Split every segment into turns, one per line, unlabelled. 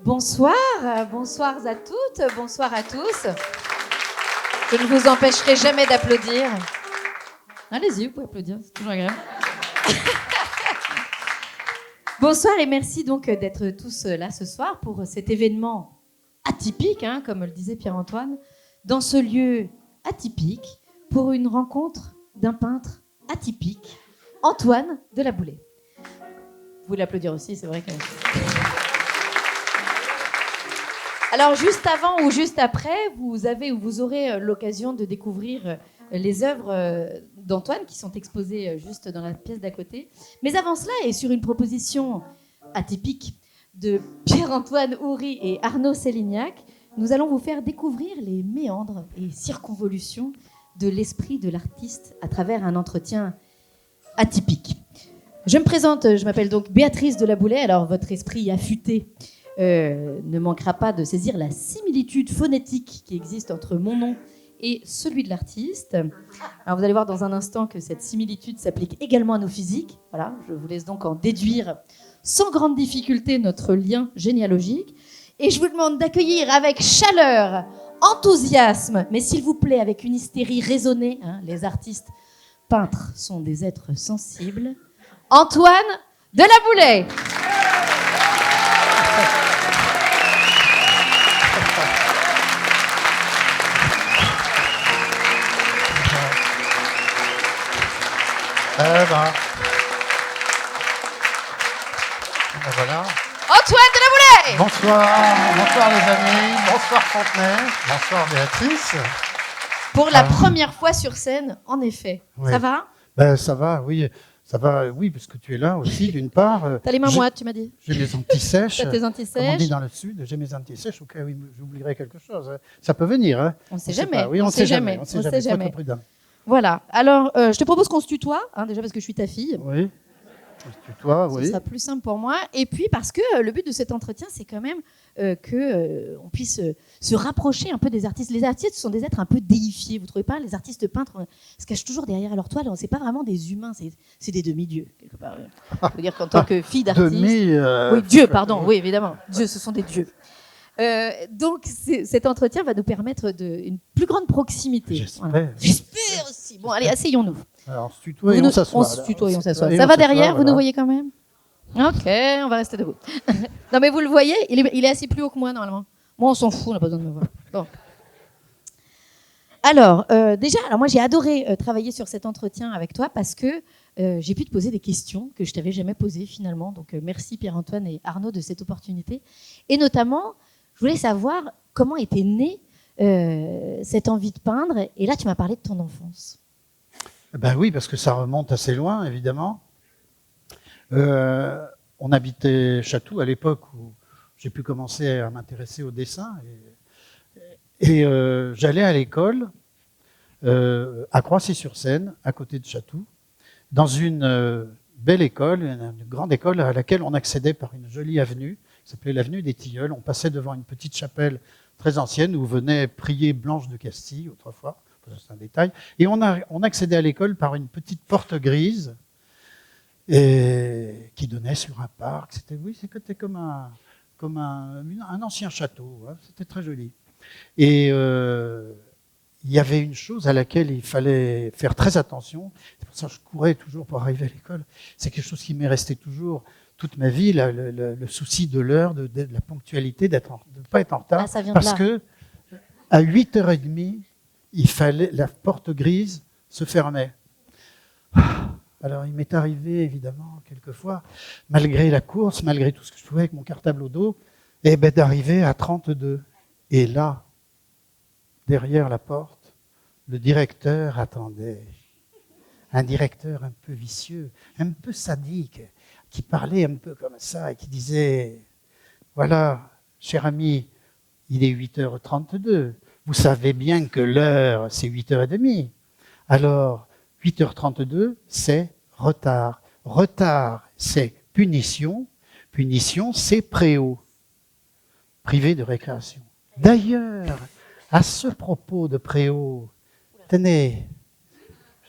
Bonsoir, bonsoir à toutes, bonsoir à tous. Je ne vous empêcherai jamais d'applaudir. Allez-y, vous pouvez applaudir, c'est toujours agréable. Bonsoir et merci donc d'être tous là ce soir pour cet événement atypique, comme le disait Pierre-Antoine, dans ce lieu atypique pour une rencontre d'un peintre atypique, Antoine de la Boulay. Vous voulez applaudir aussi, c'est vrai que... Alors, juste avant ou juste après, vous aurez l'occasion de découvrir les œuvres d'Antoine qui sont exposées juste dans la pièce d'à côté. Mais avant cela, et sur une proposition atypique de Pierre-Antoine Houry et Arnaud Sélignac, nous allons vous faire découvrir les méandres et circonvolutions de l'esprit de l'artiste à travers un entretien atypique. Je me présente, je m'appelle donc Béatrice de la Boulay. Alors, votre esprit affûté ne manquera pas de saisir la similitude phonétique qui existe entre mon nom et celui de l'artiste. Alors vous allez voir dans un instant que cette similitude s'applique également à nos physiques. Voilà, je vous laisse donc en déduire sans grande difficulté notre lien généalogique. Et je vous demande d'accueillir avec chaleur, enthousiasme, mais s'il vous plaît avec une hystérie raisonnée, les artistes peintres sont des êtres sensibles, Antoine de la Boulay.
Voilà.
Antoine de la Boulay.
Bonsoir les amis, bonsoir Fontenay, bonsoir Béatrice.
Pour la première fois sur scène, en effet.
Oui.
Ça va ?
Ça va, oui, parce que tu es là aussi, d'une part.
T'as les mains moites, tu m'as dit.
J'ai mes antisèches.
T'as tes
Comme on
antisèches.
dit dans le sud, j'ai mes antisèches, au cas où j'oublierai quelque chose. Ça peut venir.
On ne sait jamais.
Oui, on ne sait jamais.
On sait jamais.
Faut être prudent.
Voilà. Alors, je te propose qu'on se tutoie, déjà parce que je suis ta fille.
Oui. Toi, oui.
Ce sera plus simple pour moi. Et puis parce que le but de cet entretien, c'est quand même qu'on puisse se rapprocher un peu des artistes. Les artistes sont des êtres un peu déifiés, vous trouvez pas ? Les artistes peintres se cachent toujours derrière leur toile. C'est pas vraiment des humains, c'est des demi-dieux quelque part. Je veux dire qu'en tant que fille d'artiste, oui, dieux, pardon, oui évidemment, dieux, ce sont des dieux. Donc cet entretien va nous permettre une plus grande proximité.
J'espère.
Voilà. J'espère aussi. Bon, allez, asseyons-nous.
Alors, on se tutoie et on s'assoit.
On se tutoie et on s'assoit.
Et
Ça
on
va
s'assoit,
derrière, vous
voilà.
nous voyez quand même ? Ok, on va rester debout. Non mais vous le voyez, il est assis plus haut que moi normalement. Moi on s'en fout, on n'a pas besoin de me voir. Bon. Alors, déjà, moi j'ai adoré travailler sur cet entretien avec toi parce que j'ai pu te poser des questions que je t'avais jamais posées finalement. Donc merci Pierre-Antoine et Arnaud de cette opportunité. Et notamment, je voulais savoir comment était née cette envie de peindre. Et là tu m'as parlé de ton enfance.
Ben oui, parce que ça remonte assez loin, évidemment. On habitait Chatou à l'époque où j'ai pu commencer à m'intéresser au dessin. Et j'allais à l'école à Croissy-sur-Seine, à côté de Chatou, dans une belle école, une grande école à laquelle on accédait par une jolie avenue, qui s'appelait l'avenue des Tilleuls. On passait devant une petite chapelle très ancienne où venait prier Blanche de Castille autrefois. C'est un détail. Et on accédait à l'école par une petite porte grise qui donnait sur un parc. C'était comme un ancien château. C'était très joli. Et il y avait une chose à laquelle il fallait faire très attention. C'est pour ça que je courais toujours pour arriver à l'école. C'est quelque chose qui m'est resté toujours toute ma vie, le souci de l'heure, de la ponctualité, de ne pas être en retard.
Ça vient
parce
de là.
que à 8h30, la porte grise se fermait. Alors il m'est arrivé évidemment quelquefois, malgré la course, malgré tout ce que je pouvais avec mon cartable au dos, d'arriver à 32. Et là, derrière la porte, le directeur attendait. Un directeur un peu vicieux, un peu sadique, qui parlait un peu comme ça et qui disait « Voilà, cher ami, il est 8h32. Vous savez bien que l'heure, c'est 8h30. Alors, 8h32, c'est retard. Retard, c'est punition. Punition, c'est préau. Privé de récréation. D'ailleurs, à ce propos de préau, tenez,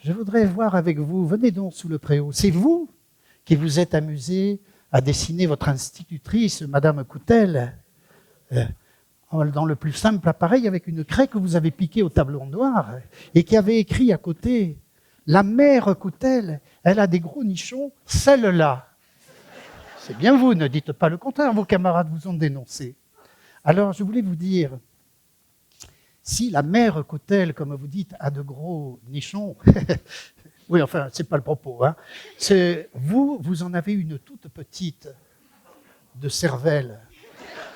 je voudrais voir avec vous, venez donc sous le préau. C'est vous qui vous êtes amusé a dessiné votre institutrice, Madame Coutel, dans le plus simple appareil, avec une craie que vous avez piquée au tableau noir, et qui avait écrit à côté « La mère Coutel, elle a des gros nichons, celle-là ». C'est bien vous, ne dites pas le contraire, vos camarades vous ont dénoncé. Alors, je voulais vous dire, si la mère Coutel, comme vous dites, a de gros nichons, oui, enfin, c'est pas le propos, hein. Vous en avez une toute petite de cervelle.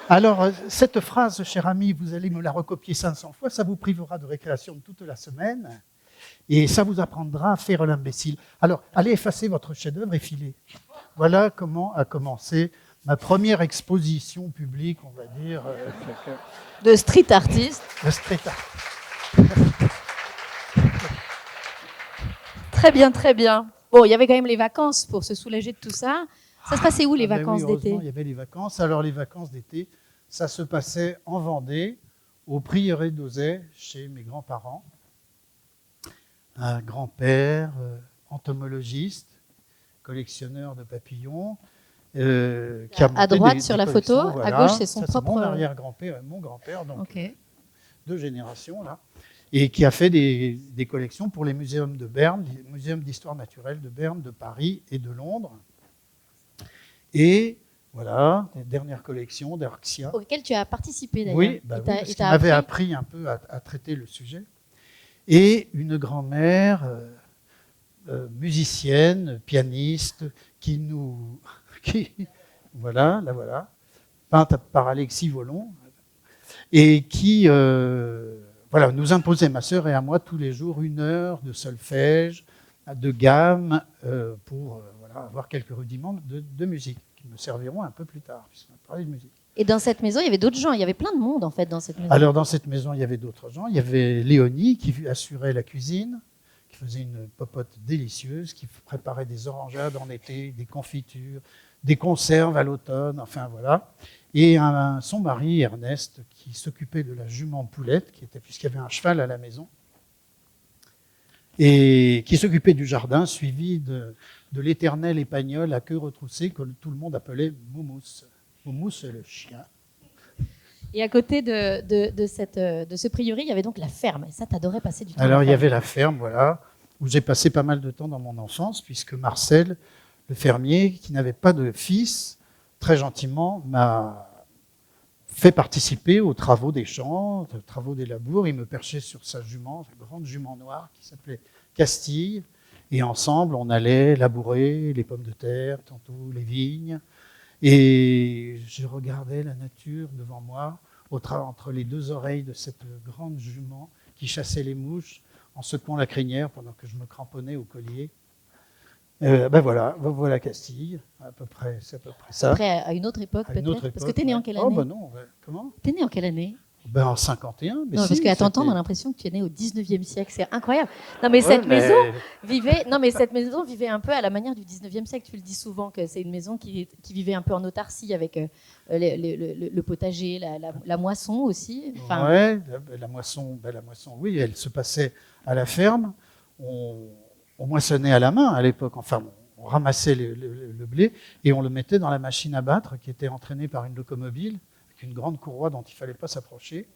Alors, cette phrase, cher ami, vous allez me la recopier 500 fois, ça vous privera de récréation toute la semaine, et ça vous apprendra à faire l'imbécile. Alors, allez effacer votre chef-d'œuvre et filez. Voilà comment a commencé ma première exposition publique, on va dire.
De street artiste.
De street art.
Très bien, très bien. Bon, il y avait quand même les vacances pour se soulager de tout ça. Ça se passait où les vacances d'été ?
Il y avait les vacances. Alors les vacances d'été, ça se passait en Vendée, au prieuré d'Auzay, chez mes grands-parents. Un grand-père, entomologiste, collectionneur de papillons. Qui a
à droite sur la photo,
voilà.
À gauche c'est son
ça,
propre.
C'est mon arrière-grand-père, mon grand-père, donc
Okay.
2 générations là, et qui a fait des collections pour les muséums de Berne, les muséums d'histoire naturelle de Berne, de Paris et de Londres. Et voilà, les dernières collections d'Arxia.
Auxquelles tu as participé d'ailleurs.
Oui, parce qu'il m'avait appris un peu à traiter le sujet. Et une grand-mère musicienne, pianiste, voilà, peinte par Alexis Volon, et qui nous imposait, ma sœur et à moi, tous les jours 1 heure de solfège, de gamme, pour avoir quelques rudiments de musique, qui me serviront un peu plus tard, puisqu'on va parler de musique.
Et dans cette maison, il y avait d'autres gens, il y avait plein de monde en fait dans cette maison.
Alors dans cette maison, il y avait d'autres gens, il y avait Léonie qui assurait la cuisine, qui faisait une popote délicieuse, qui préparait des orangeades en été, des confitures, des conserves à l'automne, enfin voilà. Et son mari, Ernest, qui s'occupait de la jument Poulette, puisqu'il y avait un cheval à la maison, et qui s'occupait du jardin, suivi de l'éternel épagnol à queue retroussée, que tout le monde appelait Moumous. Moumous, c'est le chien.
Et à côté de ce prieuré, il y avait donc la ferme. Et ça, t'adorais passer du temps.
Alors, il y avait la ferme, voilà, où j'ai passé pas mal de temps dans mon enfance, puisque Marcel, le fermier, qui n'avait pas de fils, très gentiment m'a fait participer aux travaux des champs, aux travaux des labours. Il me perchait sur sa jument, une grande jument noire qui s'appelait Castille. Et ensemble, on allait labourer les pommes de terre, tantôt les vignes. Et je regardais la nature devant moi, entre les 2 oreilles de cette grande jument qui chassait les mouches en secouant la crinière pendant que je me cramponnais au collier. Voilà Castille, c'est à peu près ça.
Après, à une autre époque peut-être. Parce que t'es né en quelle année ?
Oh ben non, comment ?
T'es né en quelle année ?
En 51. Mais
non,
si,
parce qu'à t'entendre, on a l'impression que tu es né au 19e siècle. C'est incroyable. Non, mais cette maison vivait un peu à la manière du 19e siècle. Tu le dis souvent que c'est une maison qui vivait un peu en autarcie avec le potager, la moisson aussi.
Enfin, ouais, la moisson, oui, elle se passait à la ferme. On moissonnait à la main à l'époque. Enfin, on ramassait le blé et on le mettait dans la machine à battre qui était entraînée par une locomobile, avec une grande courroie dont il ne fallait pas s'approcher.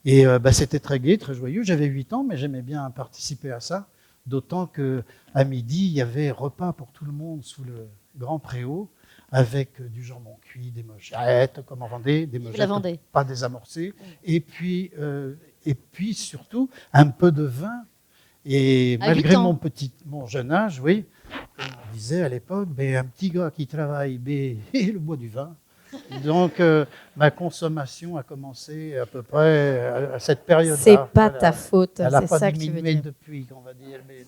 Et c'était très gai, très joyeux. J'avais 8 ans, mais j'aimais bien participer à ça. D'autant qu'à midi, il y avait repas pour tout le monde sous le grand préau, avec du jambon cuit, des mojettes, comme en Vendée, des mojettes pas désamorcées. Et puis surtout, un peu de vin. Et malgré mon jeune âge, oui, on disait à l'époque, un petit gars qui travaille, il boit du vin. Donc, ma consommation a commencé à peu près à cette période-là.
C'est pas ta faute,
elle n'a
c'est
pas
ça que tu veux
diminué
dire.
depuis, on va dire. Mais...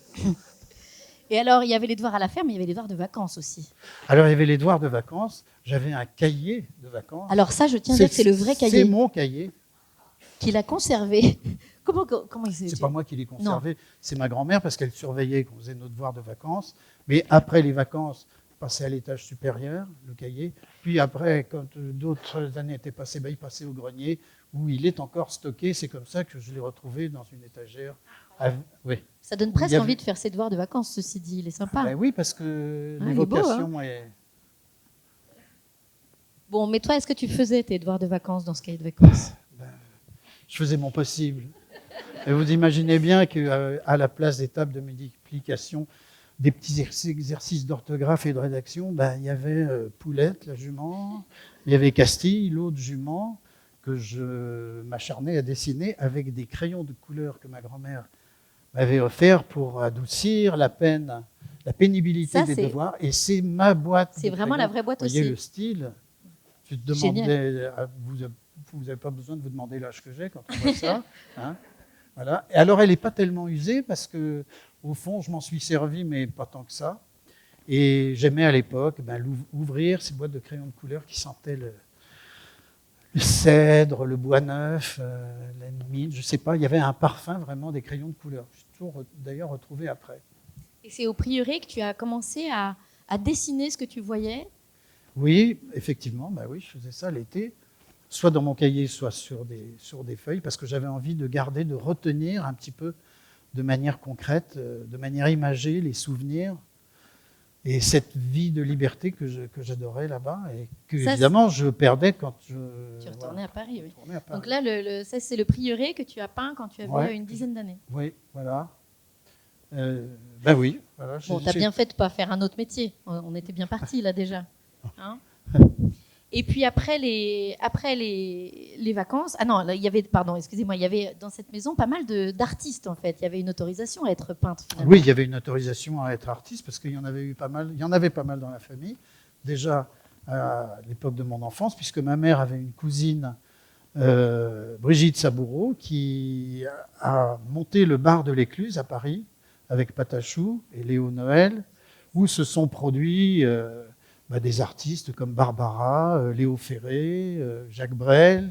Et alors, il y avait les devoirs à la ferme, mais il y avait les devoirs de vacances aussi.
Alors, il y avait les devoirs de vacances. J'avais un cahier de vacances.
Alors ça, je tiens à dire que c'est le vrai cahier.
C'est mon cahier.
Qu'il a conservé. Comment il s'est...
C'est pas moi qui l'ai conservé, c'est ma grand-mère parce qu'elle surveillait qu'on faisait nos devoirs de vacances. Mais après les vacances, je passais à l'étage supérieur, le cahier. Puis après, quand d'autres années étaient passées, il passait au grenier où il est encore stocké. C'est comme ça que je l'ai retrouvé dans une étagère. Oui.
Ça donne presque envie de faire ses devoirs de vacances, ceci dit. Il est sympa.
Oui, parce que l'évocation est...
Bon, mais toi, est-ce que tu faisais tes devoirs de vacances dans ce cahier de vacances?
Je faisais mon possible. Et vous imaginez bien qu'à la place des tables de multiplication, des petits exercices d'orthographe et de rédaction, il y avait Poulette, la jument, il y avait Castille, l'autre jument, que je m'acharnais à dessiner avec des crayons de couleur que ma grand-mère m'avait offert pour adoucir la pénibilité des devoirs. Et c'est ma boîte.
C'est vraiment la vraie boîte aussi.
Vous voyez le style. Je te demandais, vous n'avez pas besoin de vous demander l'âge que j'ai quand on voit ça. Hein, voilà. Et alors, elle n'est pas tellement usée parce que, au fond, je m'en suis servi, mais pas tant que ça. Et j'aimais à l'époque ouvrir ces boîtes de crayons de couleur qui sentaient le cèdre, le bois neuf, la mine, je ne sais pas. Il y avait un parfum vraiment des crayons de couleur. Je suis toujours d'ailleurs retrouvé après.
Et c'est au prieuré que tu as commencé à dessiner ce que tu voyais?
Oui, effectivement, oui, je faisais ça l'été, soit dans mon cahier, soit sur des feuilles, parce que j'avais envie de garder, de retenir un petit peu de manière concrète, de manière imagée, les souvenirs et cette vie de liberté que j'adorais là-bas et que, évidemment, je perdais quand je...
Tu retournais à Paris, oui.
À Paris.
Donc là, ça, c'est le prieuré que tu as peint quand tu avais une dizaine d'années.
Oui, voilà. Oui. Voilà,
bon, tu as bien fait de ne pas faire un autre métier. On était bien partis là déjà. Hein? Et puis après les vacances, il y avait, excusez-moi, il y avait dans cette maison pas mal d'artistes en fait. Il y avait une autorisation à être peintre finalement.
Oui, il y avait une autorisation à être artiste parce qu'il y en avait pas mal dans la famille. Déjà à l'époque de mon enfance, puisque ma mère avait une cousine, Brigitte Saboureau, qui a monté le bar de l'Écluse à Paris avec Patachou et Léo Noël, où se sont produits des artistes comme Barbara, Léo Ferré, Jacques Brel.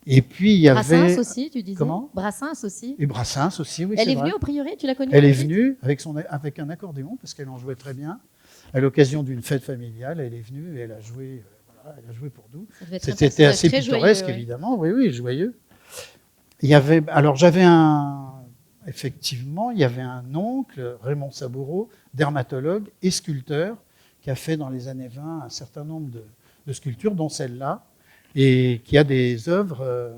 Et puis il y avait...
Brassens aussi, tu disais?
Comment?
Brassens aussi.
Et Brassens aussi, oui.
Elle est venue au prieuré, tu l'as connue?
Elle est venue avec un accordéon, parce qu'elle en jouait très bien. À l'occasion d'une fête familiale, elle est venue et elle a joué pour nous. C'était assez pittoresque, joyeux, évidemment. Oui, joyeux. Effectivement, il y avait un oncle, Raymond Saboureau, dermatologue et sculpteur, qui a fait dans les années 20 un certain nombre de sculptures, dont celle-là, et qui a des œuvres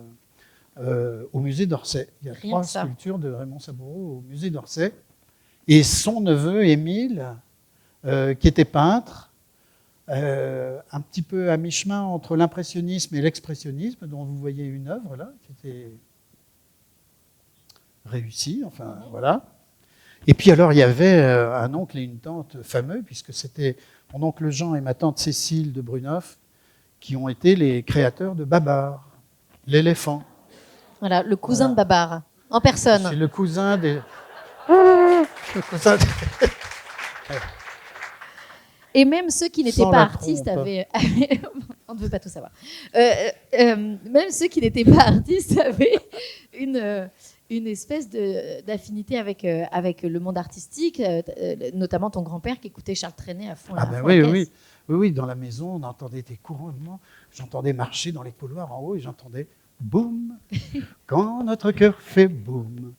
au musée d'Orsay. Il y a 3 sculptures de Raymond Saboureau au musée d'Orsay. Et son neveu, Émile, qui était peintre, un petit peu à mi-chemin entre l'impressionnisme et l'expressionnisme, dont vous voyez une œuvre là, qui était réussie, voilà. Et puis alors, il y avait un oncle et une tante fameux, puisque c'était mon oncle Jean et ma tante Cécile de Brunoff, qui ont été les créateurs de Babar, l'éléphant.
Voilà, le cousin de Babar, en personne.
C'est le cousin des...
Et même ceux qui n'étaient pas artistes avaient... On ne veut pas tout savoir. Même ceux qui n'étaient pas artistes avaient une espèce d'affinité avec le monde artistique, notamment ton grand-père qui écoutait Charles Trenet à fond.
Oui, dans la maison, on entendait des couronnements. J'entendais marcher dans les couloirs en haut et j'entendais boum, quand notre cœur fait boum.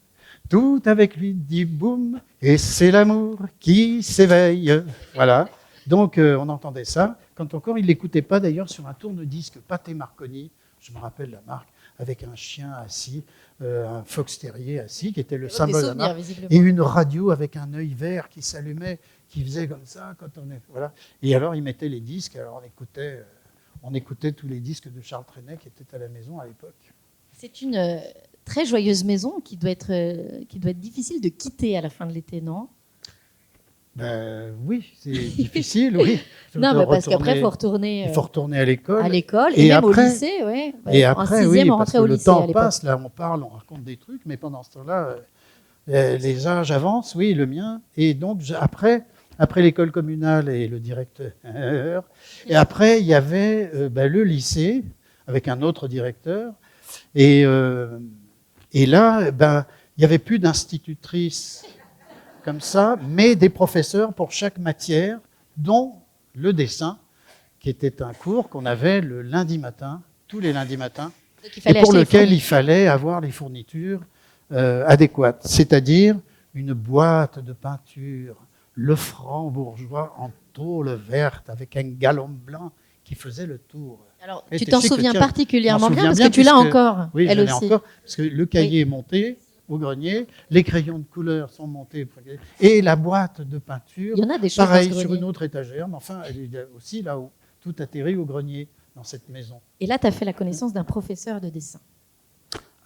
Tout avec lui dit boum, et c'est l'amour qui s'éveille. Voilà. Donc, on entendait ça. Quand encore, il ne l'écoutait pas d'ailleurs sur un tourne-disque Pathé Marconi, je me rappelle la marque, avec un chien assis, un fox terrier assis, qui était le symbole de la marque, et une radio avec un œil vert qui s'allumait, qui faisait comme ça quand on est... Voilà. Et alors, il mettait les disques, alors on écoutait tous les disques de Charles Trenet qui étaient à la maison à l'époque.
C'est une très joyeuse maison qui doit être difficile de quitter à la fin de l'été, non?
Oui, c'est difficile, oui.
Non, mais parce qu'après, il faut retourner...
Il faut retourner à l'école.
À l'école, et même après, au lycée, oui.
Et après,
en 6e,
on
rentrait au lycée.
Le temps passe, là, on parle, on raconte des trucs, mais pendant ce temps-là, les âges avancent, oui, le mien. Et donc, après l'école communale et le directeur, et après, il y avait le lycée, avec un autre directeur. Et là, il n'y avait plus d'institutrice comme ça, mais des professeurs pour chaque matière, dont le dessin, qui était un cours qu'on avait le lundi matin, tous les lundis matins, et pour lequel il fallait avoir les fournitures adéquates, c'est-à-dire une boîte de peinture, le franc bourgeois en tôle verte avec un galon blanc qui faisait le tour.
Alors,
Et
tu
tu
t'en
sais que
souviens
tiens,
particulièrement
je m'en
bien
souviens
parce que tu
bien
l'as
puisque-
encore,
Oui,
elle
j'en ai
aussi.
encore, parce que le cahier est monté au grenier, les crayons de couleur sont montés, et la boîte de peinture,
Il y en a des choses
pareil,
dans ce
sur
grenier.
une autre étagère, mais enfin, elle est aussi là où tout atterrit au grenier, dans cette maison.
Et là, tu as fait la connaissance d'un professeur de dessin.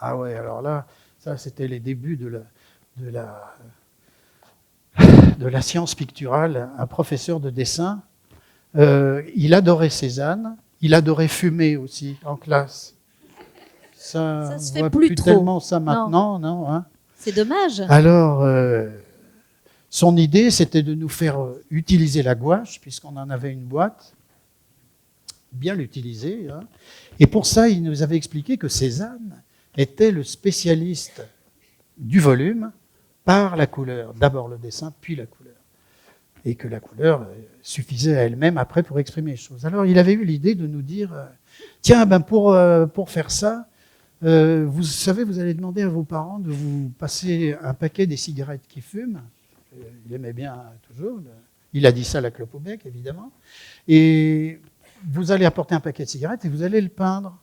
Ah ouais, alors là, ça c'était les débuts de la science picturale, un professeur de dessin. Il adorait Cézanne, il adorait fumer aussi en classe.
Ça se
on
fait
voit
plus trop.
tellement ça maintenant, non, hein.
C'est dommage.
Alors, son idée, c'était de nous faire utiliser la gouache, puisqu'on en avait une boîte, bien l'utiliser. Hein. Et pour ça, il nous avait expliqué que Cézanne était le spécialiste du volume par la couleur. D'abord le dessin, puis la couleur. Et que la couleur suffisait à elle-même après pour exprimer les choses. Alors, il avait eu l'idée de nous dire, tiens, ben pour faire ça, vous savez, vous allez demander à vos parents de vous passer un paquet des cigarettes qui fument. Il aimait bien toujours. Il a dit ça à la clope au bec, évidemment. Et vous allez apporter un paquet de cigarettes et vous allez le peindre.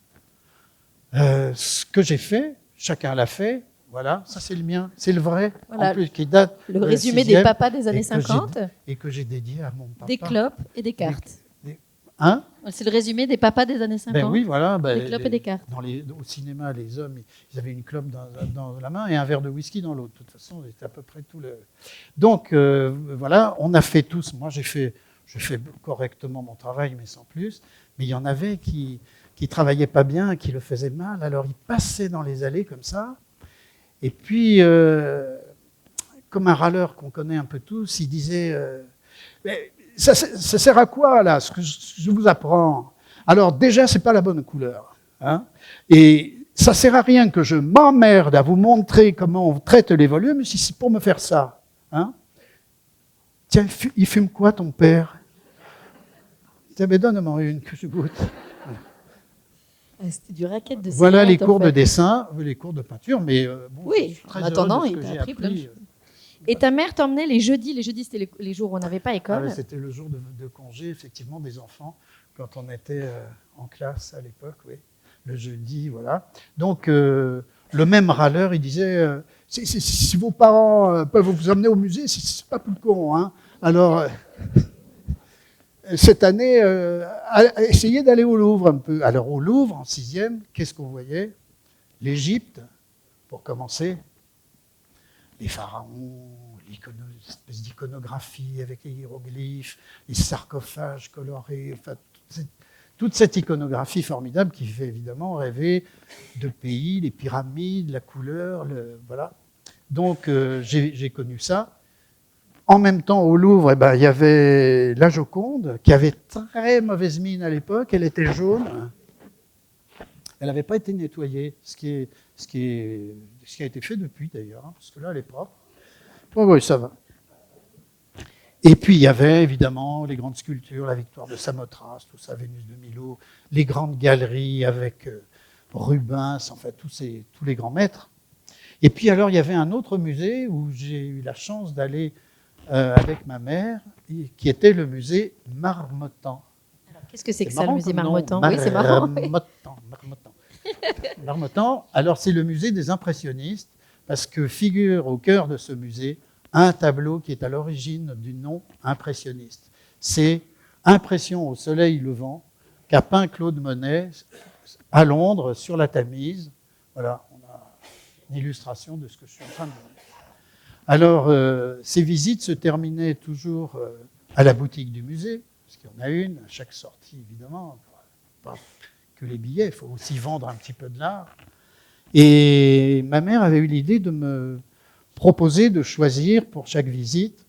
Ce que j'ai fait, chacun l'a fait. Voilà, ça c'est le mien, c'est le vrai,
Voilà,
en plus, qui date
le
de la
résumé des
6e,
papas des années
et que j'ai-
50,
et que j'ai dédié à mon papa.
des clopes et des cartes.
Hein?
C'est le résumé des papas des années 50.
Ben oui, voilà. Ben,
Des clopes et des cartes.
Au cinéma, les hommes, ils avaient une clope dans la main et un verre de whisky dans l'autre. De toute façon, c'était à peu près tout le. Donc, voilà, on a fait tous. Moi, j'ai fait correctement mon travail, mais sans plus. Mais il y en avait qui travaillaient pas bien, qui le faisaient mal. Alors, ils passaient dans les allées comme ça. Et puis, comme un râleur qu'on connaît un peu tous, il disait mais ça sert à quoi, là, ce que je vous apprends? Alors, déjà, c'est pas la bonne couleur. Hein, et ça sert à rien que je m'emmerde à vous montrer comment on traite les volumes si c'est pour me faire ça. Hein. Tiens, il fume quoi, ton père? Tiens, mais donne-moi une que je goûte.
C'était du racket de cigarette.
Voilà les cours
en fait.
de dessin, les cours de peinture, mais bon,
Oui,
je suis très
en attendant,
heureux de
il
ce que
t'a
j'ai
appris plein de
appris.
choses. Et ta mère t'emmenait les jeudis. Les jeudis, c'était les jours où on n'avait pas
Ah
école.
ouais, c'était le jour de congé, effectivement, des enfants, quand on était en classe à l'époque, oui. Le jeudi, voilà. Donc, le même râleur, il disait si vos parents peuvent vous emmener au musée, c'est pas plus con. Hein. Alors, cette année, essayez d'aller au Louvre un peu. Alors, au Louvre, en 6e, qu'est-ce qu'on voyait? L'Égypte, pour commencer. Les pharaons, l'espèce d'iconographie avec les hiéroglyphes, les sarcophages colorés, enfin, toute cette iconographie formidable qui fait évidemment rêver de pays, les pyramides, la couleur, voilà. Donc j'ai connu ça. En même temps, au Louvre, il y avait la Joconde, qui avait très mauvaise mine à l'époque, elle était jaune. Elle n'avait pas été nettoyée, ce qui a été fait depuis d'ailleurs, hein, parce que là, elle est propre. Bon, oui, ça va. Et puis, il y avait évidemment les grandes sculptures, la victoire de Samothrace, tout ça, Vénus de Milo, les grandes galeries avec Rubens, enfin, tous les grands maîtres. Et puis, alors, il y avait un autre musée où j'ai eu la chance d'aller avec ma mère, qui était le musée Marmottan.
Qu'est-ce que c'est que ça, le musée
comme nom.
Marmottan? Oui, c'est marrant.
Marmottan. Alors, c'est le musée des impressionnistes, parce que figure au cœur de ce musée un tableau qui est à l'origine du nom impressionniste. C'est Impression au soleil levant qu'a peint Claude Monet à Londres sur la Tamise. Voilà, on a une illustration de ce que je suis en train de dire. Alors, ces visites se terminaient toujours à la boutique du musée, parce qu'il y en a une à chaque sortie, évidemment. Pas que les billets, il faut aussi vendre un petit peu de l'art. Et ma mère avait eu l'idée de me proposer de choisir pour chaque visite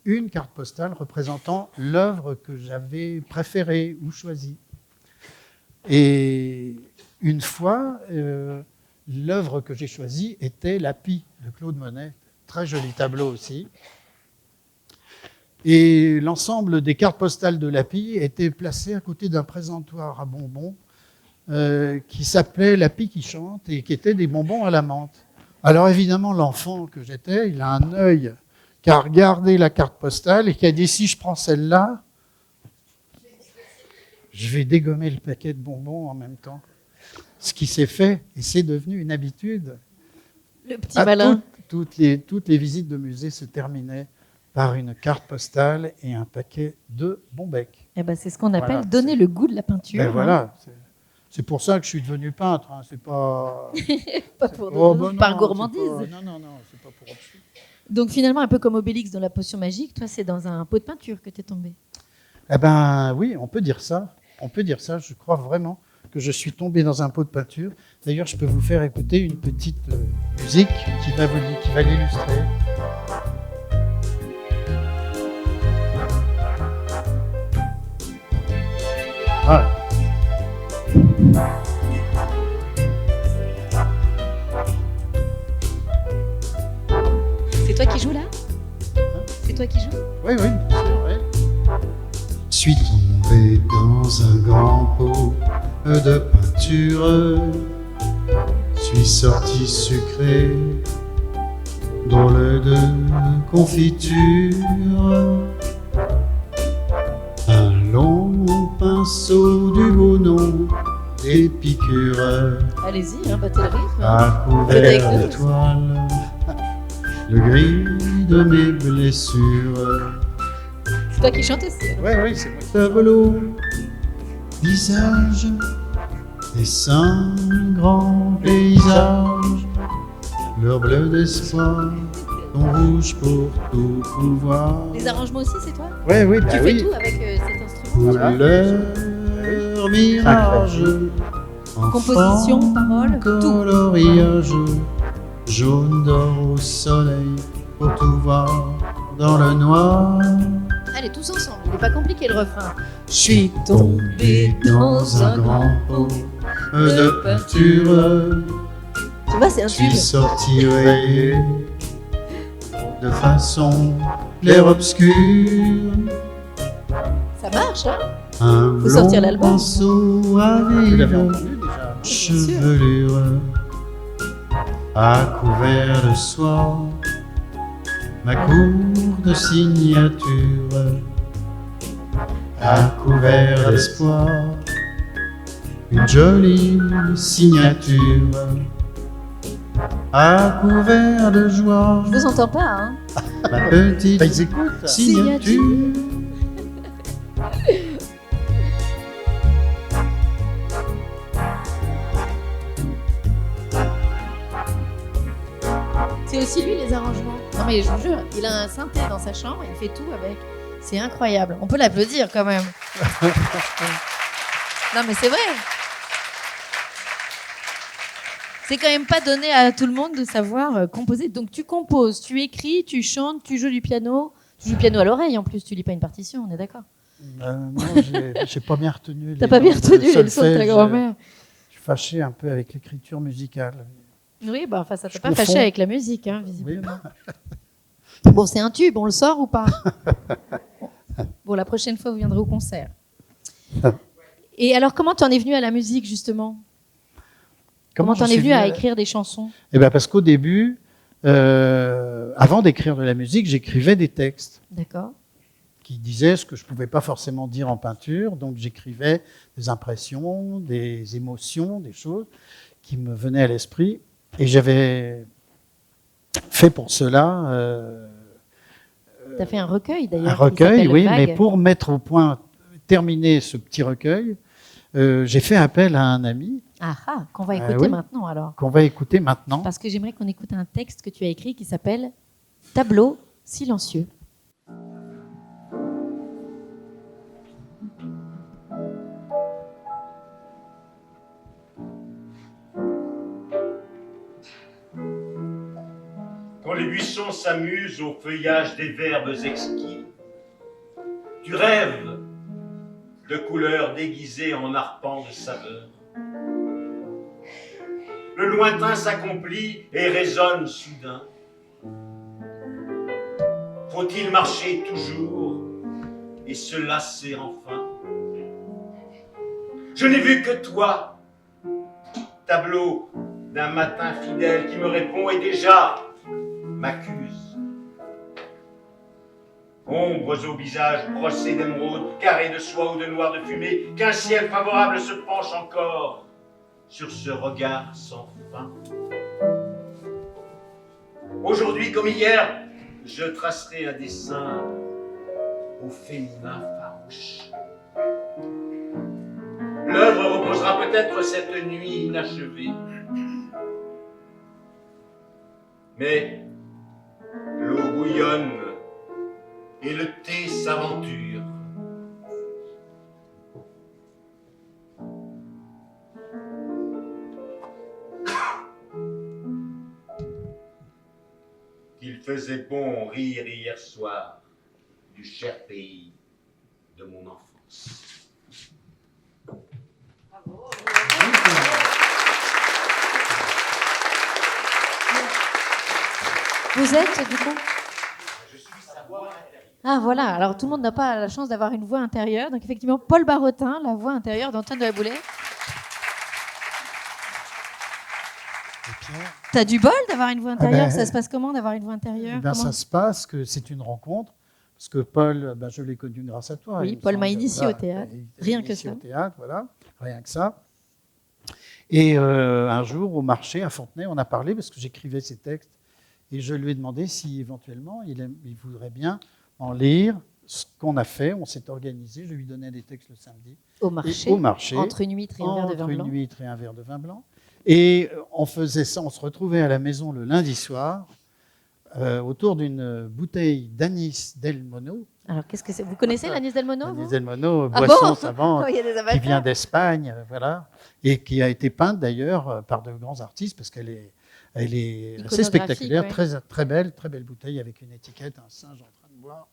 une carte postale représentant l'œuvre que j'avais préférée ou choisie. Et une fois, l'œuvre que j'ai choisie était La Pie de Claude Monet. Très joli tableau aussi. Et l'ensemble des cartes postales de La Pie était placé à côté d'un présentoir à bonbons qui s'appelait La Pie qui chante et qui était des bonbons à la menthe. Alors évidemment, l'enfant que j'étais, il a un œil qui a regardé la carte postale et qui a dit si je prends celle-là, je vais dégommer le paquet de bonbons en même temps. Ce qui s'est fait, et c'est devenu une habitude.
Le petit malin.
Toutes les visites de musée se terminaient par une carte postale et un paquet de bons becs.
Eh ben, c'est ce qu'on appelle donner le goût de la peinture.
Ben voilà, c'est pour ça que je suis devenu peintre. Hein. C'est pas,
pas pour par gourmandise.
Non, c'est pas pour autre chose.
Donc finalement, un peu comme Obélix dans la potion magique, toi, c'est dans un pot de peinture que tu es tombé.
Eh ben oui, on peut dire ça. On peut dire ça. Je crois vraiment que je suis tombé dans un pot de peinture. D'ailleurs, je peux vous faire écouter une petite musique qui va l'illustrer. Voilà.
C'est toi qui joues là ? C'est toi qui joues ?
Oui, bien sûr. Oui.
Je suis tombé dans un grand pot de peinture. Je suis sorti sucré, drôle de confiture. Un long pinceau du beau nom, des piqûres.
Allez-y, battez le rythme.
À couvert d'étoiles, le gris de mes blessures.
C'est toi qui chantes aussi.
Oui, c'est moi.
Tableau, visage, dessin, grand paysage, leur bleu d'espoir, ton rouge pour tout pouvoir.
Les arrangements aussi, c'est toi ?
Oui,
Tu fais tout avec cet instrument ?
Couleur, mirage,
Composition, parole, tout.
coloriage, jaune d'or au soleil, pour tout voir dans le noir.
Allez, tous ensemble, il n'est pas compliqué le refrain.
Je suis tombé dans un grand pot de peinture.
Tu vois, c'est un
Je
tube.
suis sorti rayé de façon clair-obscur.
Ça marche, hein ?
Un
Faut sortir
long
l'album.
pinceau à
Vous l'avez
vive
entendu déjà.
chevelure à couvert de soie, ma cour de signature à couvert d'espoir, une jolie signature à couvert de joie,
Je vous entends pas, hein ?
ma petite
Ils écoutent.
signature.
C'est aussi lui les arrangements. Non mais je vous jure, il a un synthé dans sa chambre, il fait tout avec. C'est incroyable. On peut l'applaudir quand même. Non mais c'est vrai. C'est quand même pas donné à tout le monde de savoir composer. Donc tu composes, tu écris, tu chantes, tu joues du piano. Tu joues du piano à l'oreille en plus, tu lis pas une partition, on est d'accord ?
Non, j'ai pas bien retenu.
T'as pas bien retenu les leçons de ta grand-mère.
Je suis fâché un peu avec l'écriture musicale.
Oui, bah enfin ça t'a
Je
pas
confonds.
fâché avec la musique, hein, visiblement. Bon, c'est un tube, on le sort ou pas ? Bon, la prochaine fois, vous viendrez au concert. Et alors, comment t'en es venu à la musique, justement ? Comment t'en es venu à écrire des chansons ?
Eh ben parce qu'au début, avant d'écrire de la musique, j'écrivais des textes
D'accord.
qui disaient ce que je ne pouvais pas forcément dire en peinture. Donc j'écrivais des impressions, des émotions, des choses qui me venaient à l'esprit. Et j'avais fait pour cela
Tu as fait un recueil, d'ailleurs.
un recueil, oui,
Vague.
mais pour mettre au point, terminer ce petit recueil, j'ai fait appel à un ami
Qu'on va écouter
oui.
maintenant, alors.
qu'on va écouter maintenant.
Parce que j'aimerais qu'on écoute un texte que tu as écrit qui s'appelle « Tableau silencieux ».
Quand les buissons s'amusent au feuillage des verbes exquis, tu rêves de couleurs déguisées en arpents de saveur. Le lointain s'accomplit et résonne soudain. Faut-il marcher toujours et se lasser enfin? Je n'ai vu que toi, tableau d'un matin fidèle qui me répond et déjà m'accuse. Ombres au visage brossés d'émeraude, carrés de soie ou de noir de fumée, qu'un ciel favorable se penche encore sur ce regard sans fin. Aujourd'hui comme hier, je tracerai un dessin au féminin farouche. L'œuvre reposera peut-être cette nuit inachevée. Mais l'eau bouillonne et le thé s'aventure. Qu'il faisait bon rire hier soir du cher pays de mon enfance.
Vous êtes, du coup? Je suis sa voix intérieure. Ah, voilà. Alors, tout le monde n'a pas la chance d'avoir une voix intérieure. Donc, effectivement, Paul Barretin, la voix intérieure d'Antoine de la Boulay. T'as du bol d'avoir une voix intérieure. Ça se passe comment d'avoir une voix intérieure?
Ça se passe que c'est une rencontre. Parce que Paul, je l'ai connu grâce à toi.
Oui, Paul m'a initié au théâtre. Rien que ça.
Au théâtre, voilà. Rien que ça. Et un jour, au marché, à Fontenay, on a parlé, parce que j'écrivais ces textes, et je lui ai demandé si, éventuellement, il voudrait bien en lire ce qu'on a fait. On s'est organisé. Je lui donnais des textes le samedi.
Au marché. Entre une huître et un verre de vin blanc.
Entre une huître et un verre de vin blanc. Et on faisait ça, on se retrouvait à la maison le lundi soir, autour d'une bouteille d'anis del Mono.
Alors, qu'est-ce que c'est? Vous connaissez l'anis del Mono?
L'anis del Mono, boisson savante,
qui
vient d'Espagne, voilà, et qui a été peinte d'ailleurs par de grands artistes, parce qu'elle est assez spectaculaire, ouais. Très belle bouteille avec une étiquette, un singe en train de boire.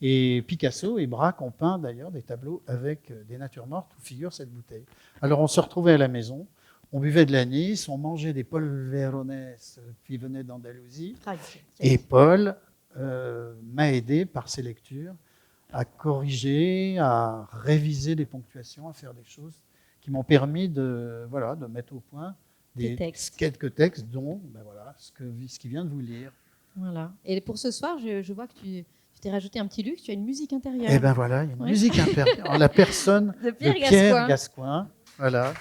Et Picasso et Braque ont peint d'ailleurs des tableaux avec des natures mortes où figure cette bouteille. Alors on se retrouvait à la maison, on buvait de l'anis, on mangeait des polverones qui venaient d'Andalousie. Et Paul m'a aidé par ses lectures à corriger, à réviser des ponctuations, à faire des choses qui m'ont permis de mettre au point quelques textes, dont ce qui vient de vous lire.
Voilà. Et pour ce soir, je vois que tu t'es rajouté un petit luxe, tu as une musique intérieure.
Eh bien voilà, il y a une musique intérieure en la personne de Pierre Gascoigne. Voilà.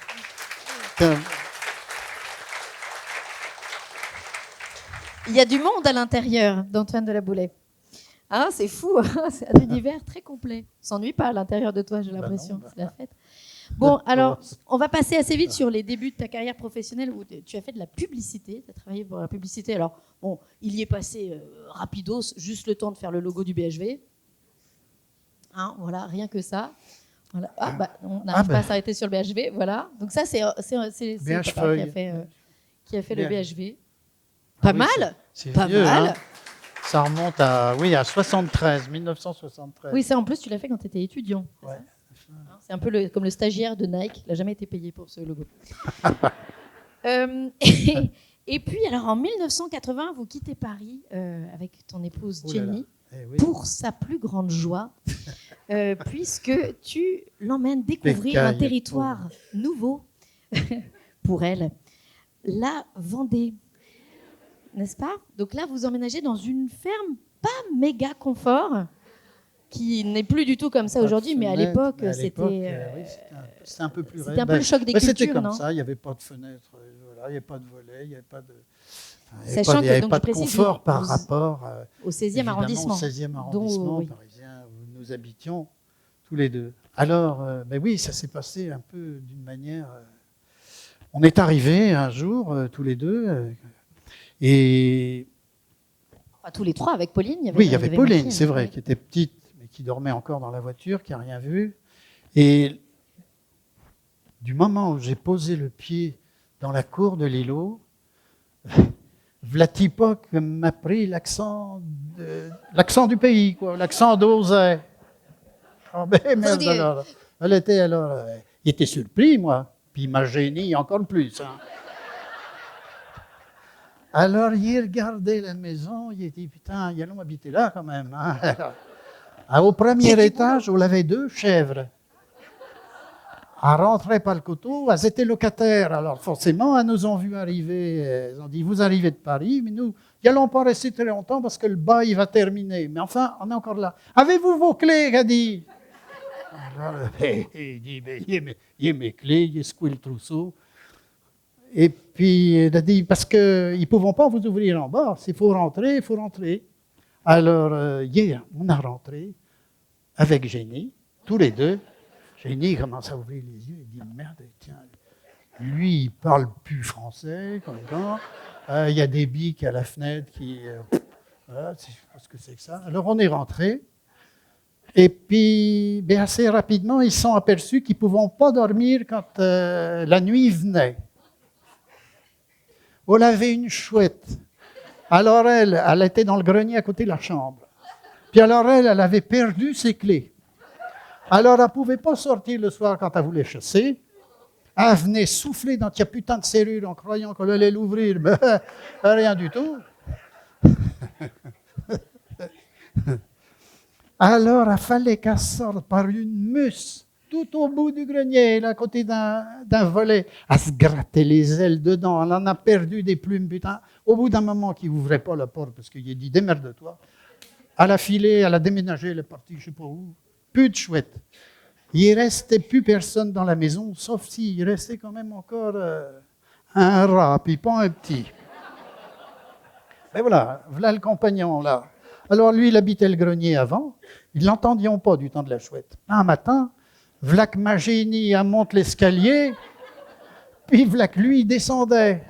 Il y a du monde à l'intérieur d'Antoine de la Boulay. Hein, c'est fou, hein, c'est un univers très complet. On s'ennuie pas à l'intérieur de toi, j'ai l'impression. C'est la fête. Bon, alors, on va passer assez vite sur les débuts de ta carrière professionnelle où tu as fait de la publicité, tu as travaillé pour la publicité. Alors, bon, il y est passé rapidos, juste le temps de faire le logo du BHV. Hein, voilà, rien que ça. Voilà. On n'arrive pas à s'arrêter sur le BHV, voilà. Donc ça, c'est papa qui a fait le BHV. Pas mal.
C'est vieux, hein. Ça remonte à 1973.
Oui, ça en plus, tu l'as fait quand tu étais étudiant.
Ouais.
C'est un peu comme le stagiaire de Nike, il n'a jamais été payé pour ce logo. Et puis, alors en 1980, vous quittez Paris avec ton épouse Jenny pour sa plus grande joie, puisque tu l'emmènes découvrir un territoire nouveau pour elle, la Vendée. N'est-ce pas? Donc là, vous emménagez dans une ferme pas méga confort, qui n'est plus du tout comme ça aujourd'hui, mais à l'époque, c'était
un peu plus
c'était un peu le choc des cultures,
c'était comme
non?
ça, il n'y avait pas de fenêtre, il n'y avait pas de volet, il n'y avait pas de, confort par rapport
au 16e arrondissement.
Au 16e arrondissement parisien où nous habitions tous les deux. Alors, ça s'est passé un peu d'une manière... on est arrivés un jour, tous les deux... Et
tous les trois avec Pauline.
Il y avait Pauline, c'est vrai, qui était petite, mais qui dormait encore dans la voiture, qui n'a rien vu. Et du moment où j'ai posé le pied dans la cour de l'îlot, Vlatipoc m'a pris l'accent du pays, quoi, l'accent d'Auzay. Oh, merde, alors. Il était surpris, moi, puis il m'a gêné encore plus. Hein. Alors, il regardait la maison, il dit, putain, ils allons habiter là quand même. Hein. Au premier étage, on avait 2 chèvres. À rentrer par le coteau, elles étaient locataires. Alors, forcément, elles nous ont vu arriver. Elles ont dit, vous arrivez de Paris, mais nous, Ils n'allons pas rester très longtemps parce que le bas, il va terminer. Mais enfin, on est encore là. Avez-vous vos clés, il a dit. Alors, il dit, il y a mes clés, il y a secoué le trousseau. Et puis, il a dit, parce qu'ils ne pourront pas vous ouvrir en bas. S'il faut rentrer, il faut rentrer. Alors, hier, on a rentré avec Génie, tous les deux. Génie commence à ouvrir les yeux et dit, merde, tiens, lui, il ne parle plus français, comme quand. Il y a des biques à la fenêtre qui... voilà, je ne sais pas ce que c'est que ça. Alors, on est rentré. Et puis, assez rapidement, ils se sont aperçus qu'ils ne pouvaient pas dormir quand la nuit venait. On avait une chouette. Alors, elle était dans le grenier à côté de la chambre. Puis alors, elle avait perdu ses clés. Alors, elle ne pouvait pas sortir le soir quand elle voulait chasser. Elle venait souffler dans tia putain de serrure en croyant qu'on allait l'ouvrir, mais rien du tout. Alors, il fallait qu'elle sorte par une mousse, tout au bout du grenier, là, à côté d'un volet. Elle se grattait les ailes dedans, elle en a perdu des plumes, putain. Au bout d'un moment, qu'il n'ouvrait pas la porte, parce qu'il a dit « démerde-toi », elle a filé, elle a déménagé, elle est partie, je ne sais pas où. Plus de chouette. Il ne restait plus personne dans la maison, sauf s'il restait quand même encore un rat, puis pas un petit. Mais voilà le compagnon, là. Alors lui, il habitait le grenier avant, ils ne l'entendions pas du temps de la chouette. Un matin, voilà que ma Génie, elle monte l'escalier, puis voilà que lui, il descendait.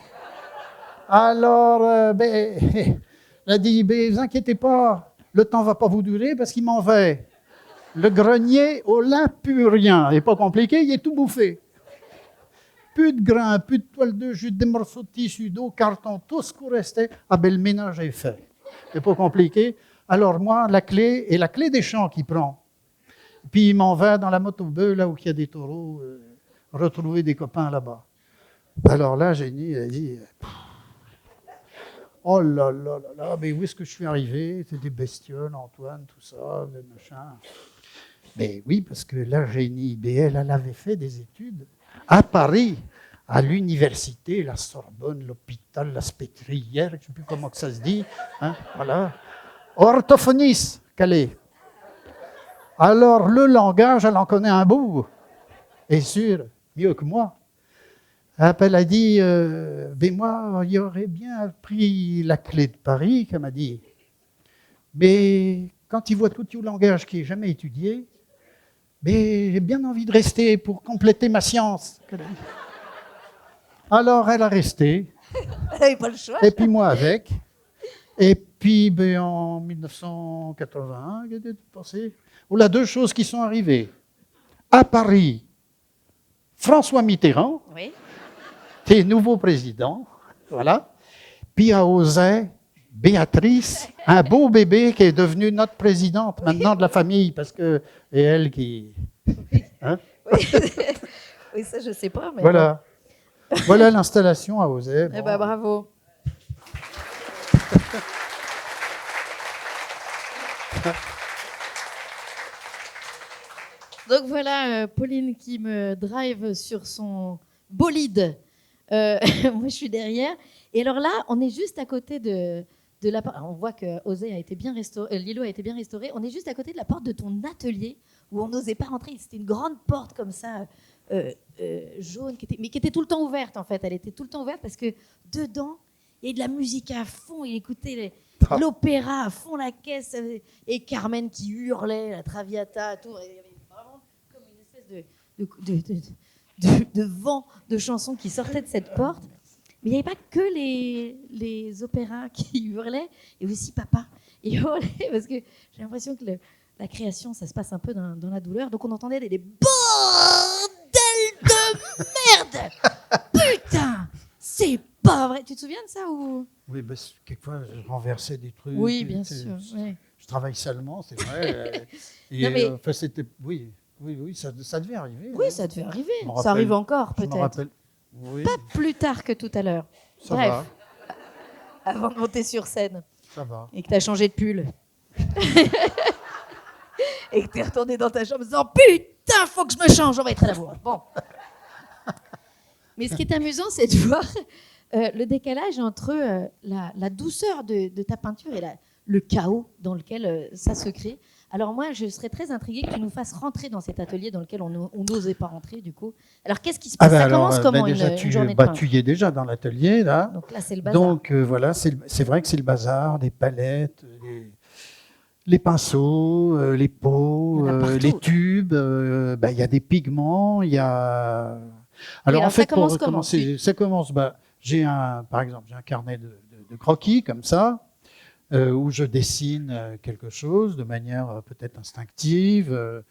Alors, elle a dit, ne vous inquiétez pas, le temps ne va pas vous durer parce qu'il m'en va. Le grenier, on n'a plus rien. Il n'est pas compliqué, il est tout bouffé. Plus de grains, plus de toile de jute, des morceaux de tissu, d'eau, carton, tout ce qui restait. Ah ben le ménage est fait. C'est pas compliqué. Alors moi, la clé, et la clé des champs qu'il prend. Puis il m'en va dans la moto-bœuf, là où il y a des taureaux, retrouver des copains là-bas. Alors là, Génie a dit, oh là là là là, mais où est-ce que je suis arrivé? C'est des bestioles, Antoine, tout ça, des machins. Mais oui, parce que là, Génie, elle avait fait des études à Paris, à l'université, la Sorbonne, l'hôpital, la Spétrière, je ne sais plus comment que ça se dit, hein, voilà. Orthophoniste, Calais. Alors, le langage, elle en connaît un bout, et sûr, mieux que moi. Elle a dit, moi, il aurait bien pris la clé de Paris, qu'elle m'a dit. Mais quand il voit tout le langage qui n'est jamais étudié, j'ai bien envie de rester pour compléter ma science. Alors, elle a resté.
Elle n'avait pas le choix.
Et puis moi avec. Et puis, en 1981, qu'est-ce que tu pensais? Voilà deux choses qui sont arrivées. À Paris, François Mitterrand,
oui,
qui nouveau président, voilà. Puis à Auzay, Béatrice, un beau bébé qui est devenu notre présidente maintenant de la famille, parce que c'est elle qui... Hein?
oui. Oui, ça je sais pas. Mais
voilà. Bon. Voilà l'installation à Auzay.
Bon. Eh ben bravo. Donc voilà, Pauline qui me drive sur son bolide. Moi, je suis derrière. Et alors là, on est juste à côté de la porte. On voit que Auzay a été bien restauré, l'îlot a été bien restauré. On est juste à côté de la porte de ton atelier où on n'osait pas rentrer. C'était une grande porte comme ça, jaune, mais qui était tout le temps ouverte en fait. Elle était tout le temps ouverte parce que dedans, il y avait de la musique à fond. Il écoutait l'opéra à fond la caisse et Carmen qui hurlait, la Traviata, tout. Il y avait vraiment comme une espèce de vent de chansons qui sortaient de cette porte. Mais il n'y avait pas que les opéras qui hurlaient, et aussi papa. Et hurlait, parce que j'ai l'impression que la création, ça se passe un peu dans la douleur. Donc on entendait des bordel de merde. Putain, c'est pas vrai. Tu te souviens de ça ou...
Oui, quelquefois, je renversais des trucs.
Oui, bien sûr. Ouais.
Je travaille salement, c'est vrai. Et,
non, mais...
c'était... Oui, ça devait arriver.
Oui, ça devait arriver. Ça arrive encore, peut-être.
Oui.
Pas plus tard que tout à l'heure.
Ça
Bref,
va.
avant de monter sur scène.
Ça va.
Et que tu as changé de pull. Et que tu es retourné dans ta chambre en disant « Putain, faut que je me change, on va être à la bourre. » Bon. Mais ce qui est amusant, c'est de voir le décalage entre la douceur de ta peinture et le chaos dans lequel ça se crée. Alors moi, je serais très intriguée que tu nous fasses rentrer dans cet atelier dans lequel on n'osait pas rentrer, du coup. Alors, qu'est-ce qui se passe? Ça commence comment
déjà,
une journée de peintre?
Tu y es déjà dans l'atelier, là.
Donc là, c'est le bazar.
Donc, voilà, c'est vrai que c'est le bazar, les palettes, les pinceaux, les pots,
Il y en a partout.
les tubes, il y a des pigments, il y a... Alors, en fait,
ça commence
pour
comment?
commencer, ça commence, par exemple, j'ai un carnet de croquis, comme ça, où je dessine quelque chose de manière peut-être instinctive.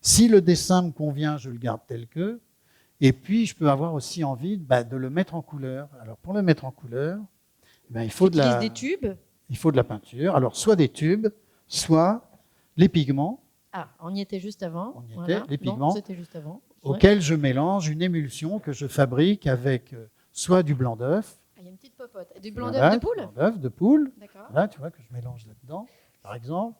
Si le dessin me convient, je le garde tel que. Et puis, je peux avoir aussi envie de le mettre en couleur. Alors, pour le mettre en couleur, il faut
des tubes.
Il faut de la peinture. Alors, soit des tubes, soit les pigments.
Ah, on y était juste avant.
On y était, les pigments.
Non, c'était juste avant.
Auxquels je mélange une émulsion que je fabrique avec soit du blanc d'œuf.
Il y a une petite popote. Du blanc d'œuf de poule?
Blanc d'œuf de poule.
D'accord.
Voilà, tu vois, que je mélange là-dedans, par exemple.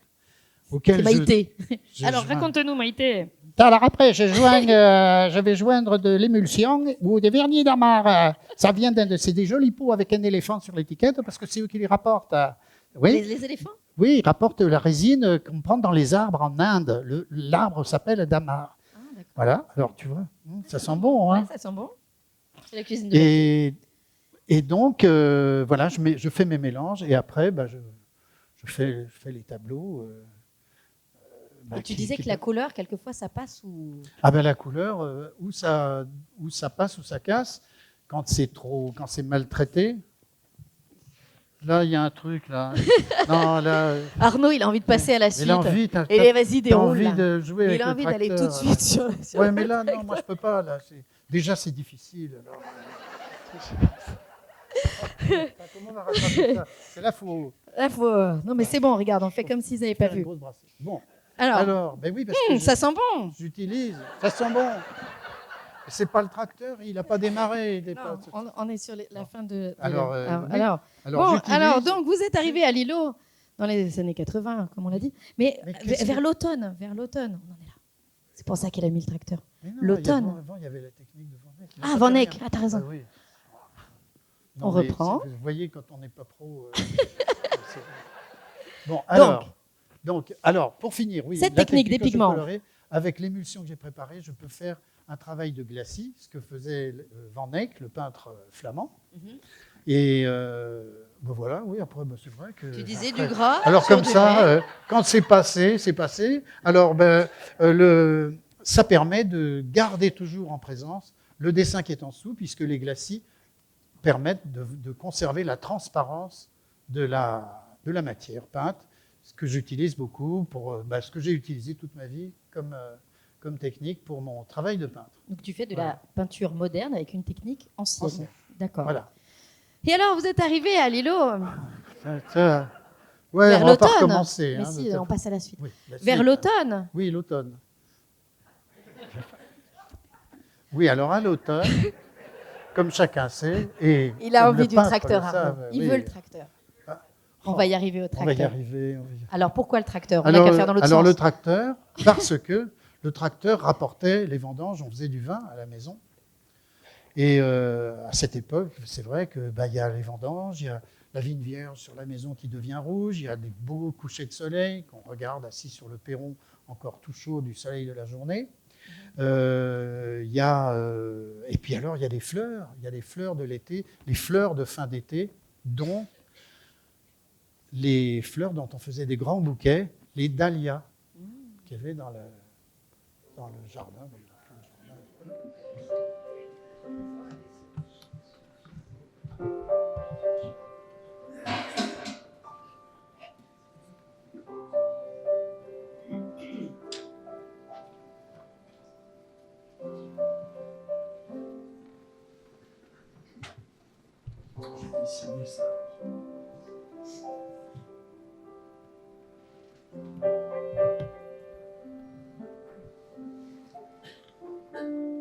C'est Maïté.
Alors,
raconte-nous, Maïté.
Alors après, je vais joindre de l'émulsion ou des vernis d'amare. Ça vient c'est des jolis pots avec un éléphant sur l'étiquette parce que c'est eux qui les rapportent. Oui,
Les éléphants?
oui, ils rapportent la résine qu'on prend dans les arbres en Inde. L'arbre s'appelle damar.
Ah, d'accord.
Voilà, alors tu vois, ça sent bon. Hein.
Ouais, ça sent bon. C'est la cuisine de
et donc, voilà, je fais mes mélanges et après, je fais les tableaux.
Tu disais que la couleur, quelquefois, ça passe ou...
Ah la couleur, où ça passe, où ça casse, quand c'est maltraité. Là, il y a un truc, là. Non, là...
Arnaud, il a envie de passer à la suite.
Et
vas-y, déroule.
Il a envie de jouer avec
il a
le
envie d'aller
tracteur.
tout de suite sur
ouais, mais là, non, moi, je peux pas. Là, déjà, c'est difficile. Alors... Comment on va rattraper ça? C'est là, faut...
Non, mais c'est bon, regarde, on fait comme s'ils n'avaient pas vu.
Bon.
Alors
oui, parce que
ça sent bon.
J'utilise. Ça sent bon. C'est pas le tracteur, il n'a pas démarré.
On est sur la fin de...
Alors,
donc, vous êtes arrivé à Lillo dans les années 80, comme on l'a dit, mais vers l'automne, on en est là. C'est pour ça qu'il a mis le tracteur. L'automne.
Avant, il y avait la technique de Van Eyck.
Ah, Van Eyck, t'as raison.
oui.
On reprend.
Vous voyez, quand on n'est pas pro... bon, alors, pour finir, oui.
Cette technique des pigments.
Avec l'émulsion que j'ai préparée, je peux faire un travail de glacis, ce que faisait Van Eyck, le peintre flamand. Et voilà, oui, après, c'est vrai que...
Tu disais du gras.
Alors comme ça, quand c'est passé, c'est passé. Alors, ça permet de garder toujours en présence le dessin qui est en dessous, puisque les glacis permettent de conserver la transparence de la matière peinte, ce que j'utilise beaucoup, pour ce que j'ai utilisé toute ma vie comme technique pour mon travail de peintre.
Donc tu fais de la peinture moderne avec une technique ancienne. D'accord.
Voilà.
Et alors, vous êtes arrivé à Lillo
ouais,
vers
on va pas
l'automne.
recommencer.
Mais si, on passe à la suite.
Oui, la
vers
suite.
l'automne.
Oui, l'automne. Oui, alors à l'automne, comme chacun sait, et
il a envie du
peintre
tracteur.
le savent,
Il veut le tracteur. On va y arriver au tracteur.
On va y arriver.
Alors pourquoi le tracteur? On n'a qu'à faire dans l'autre sens.
Alors le tracteur, parce que le tracteur rapportait les vendanges, on faisait du vin à la maison. Et à cette époque, c'est vrai que il y a les vendanges, il y a la vigne vierge sur la maison qui devient rouge, il y a des beaux couchers de soleil qu'on regarde assis sur le perron, encore tout chaud du soleil de la journée. Et puis alors il y a des fleurs, de l'été, les fleurs de fin d'été, dont les fleurs dont on faisait des grands bouquets, les dahlias qu'il y avait dans le jardin.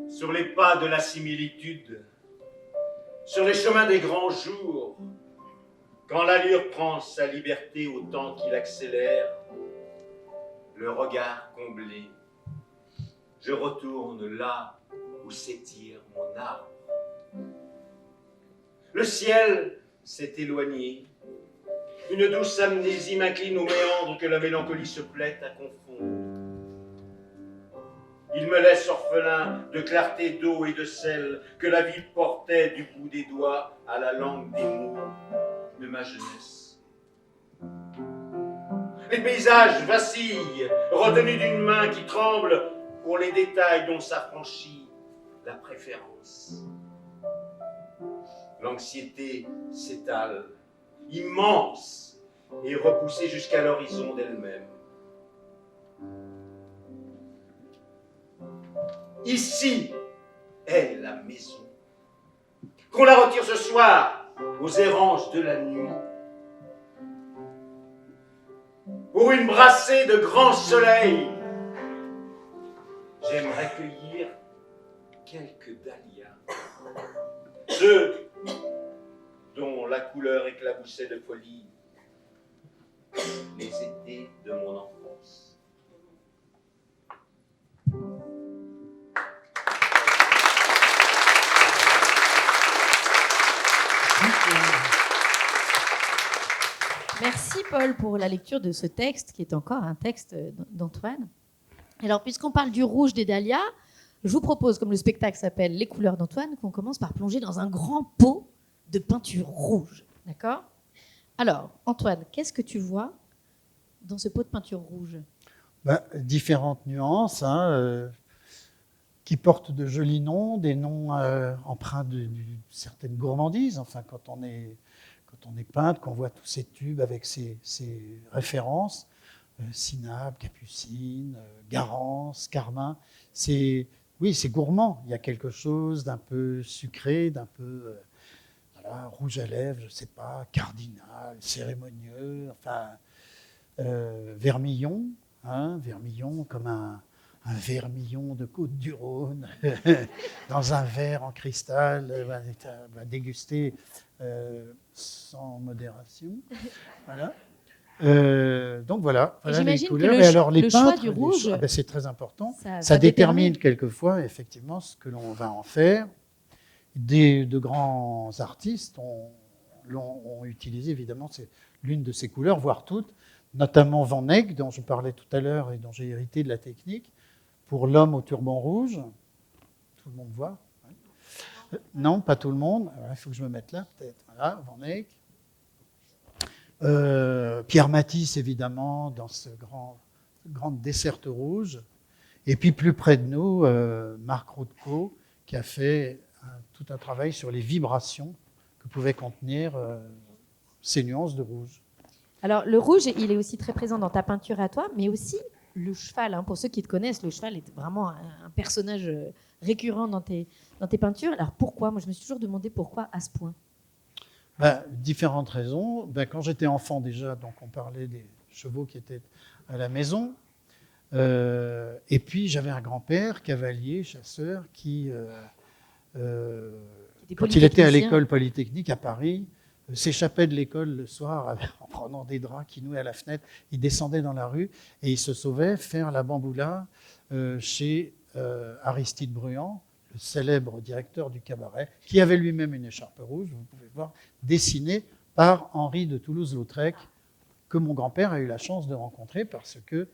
Sur les pas de la similitude, sur les chemins des grands jours, quand l'allure prend sa liberté autant qu'il accélère, le regard comblé, je retourne là où s'étire mon arbre. Le ciel s'est éloigné. Une douce amnésie m'incline aux méandres que la mélancolie se plaît à confondre. Il me laisse orphelin de clarté d'eau et de sel que la vie portait du bout des doigts à la langue des mots de ma jeunesse. Les paysages vacillent, retenus d'une main qui tremble pour les détails dont s'affranchit la préférence. L'anxiété s'étale, immense et repoussée jusqu'à l'horizon d'elle-même. Ici est la maison. Qu'on la retire ce soir aux errances de la nuit. Pour une brassée de grand soleil, j'aimerais cueillir quelques dahlias. Ceux dont la couleur éclaboussait de folie les étés de mon enfance.
Merci Paul pour la lecture de ce texte qui est encore un texte d'Antoine. Alors puisqu'on parle du rouge des dahlias, je vous propose, comme le spectacle s'appelle Les couleurs d'Antoine, qu'on commence par plonger dans un grand pot de peinture rouge. D'accord ? Alors Antoine, qu'est-ce que tu vois dans ce pot de peinture rouge ?
Différentes nuances qui portent de jolis noms, des noms empreints d'une certaine gourmandise. Enfin, quand on est peintre, qu'on voit tous ces tubes avec ces références, Sinabre, Capucine, Garance, Carmin, c'est gourmand. Il y a quelque chose d'un peu sucré, d'un peu rouge à lèvres, je ne sais pas, cardinal, cérémonieux, enfin, vermillon, vermillon comme un vermillon de Côte-du-Rhône dans un verre en cristal, dégusté sans modération. Voilà. Donc voilà les couleurs. Et alors les peintres,
du rouge,
c'est très important. Ça détermine quelquefois effectivement ce que l'on va en faire. De grands artistes ont utilisé évidemment l'une de ces couleurs, voire toutes, notamment Van Eyck, dont je parlais tout à l'heure et dont j'ai hérité de la technique, pour l'homme au turban rouge. Tout le monde voit, ouais. Non, pas tout le monde. Il faut que je me mette là, peut-être. Voilà, Van Eyck. Pierre Matisse, évidemment, dans ce grande desserte rouge. Et puis, plus près de nous, Marc Rothko, qui a fait tout un travail sur les vibrations que pouvaient contenir ces nuances de rouge.
Alors, le rouge, il est aussi très présent dans ta peinture à toi, mais aussi le cheval. Pour ceux qui te connaissent, le cheval est vraiment un personnage récurrent dans tes peintures. Alors, pourquoi ? Moi, je me suis toujours demandé pourquoi à ce point.
Différentes raisons. Quand j'étais enfant déjà, donc on parlait des chevaux qui étaient à la maison. Et puis, j'avais un grand-père, cavalier, chasseur, qui, quand il était à l'école polytechnique à Paris, s'échappait de l'école le soir en prenant des draps qu'il nouait à la fenêtre. Il descendait dans la rue et il se sauvait faire la bamboula chez Aristide Bruand, le célèbre directeur du cabaret, qui avait lui-même une écharpe rouge, vous pouvez voir, dessinée par Henri de Toulouse-Lautrec, que mon grand-père a eu la chance de rencontrer parce que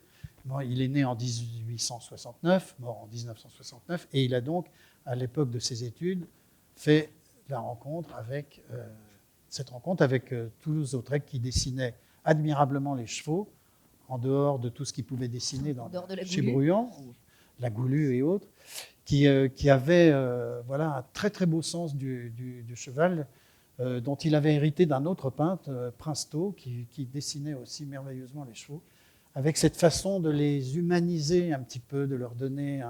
il est né en 1869, mort en 1969, et il a donc, à l'époque de ses études, fait cette rencontre avec Toulouse-Lautrec qui dessinait admirablement les chevaux, en dehors de tout ce qu'il pouvait dessiner chez Bruand, la Goulue et autres, qui avait un très très beau sens du cheval, dont il avait hérité d'un autre peintre, Princeteau, qui dessinait aussi merveilleusement les chevaux, avec cette façon de les humaniser un petit peu, de leur donner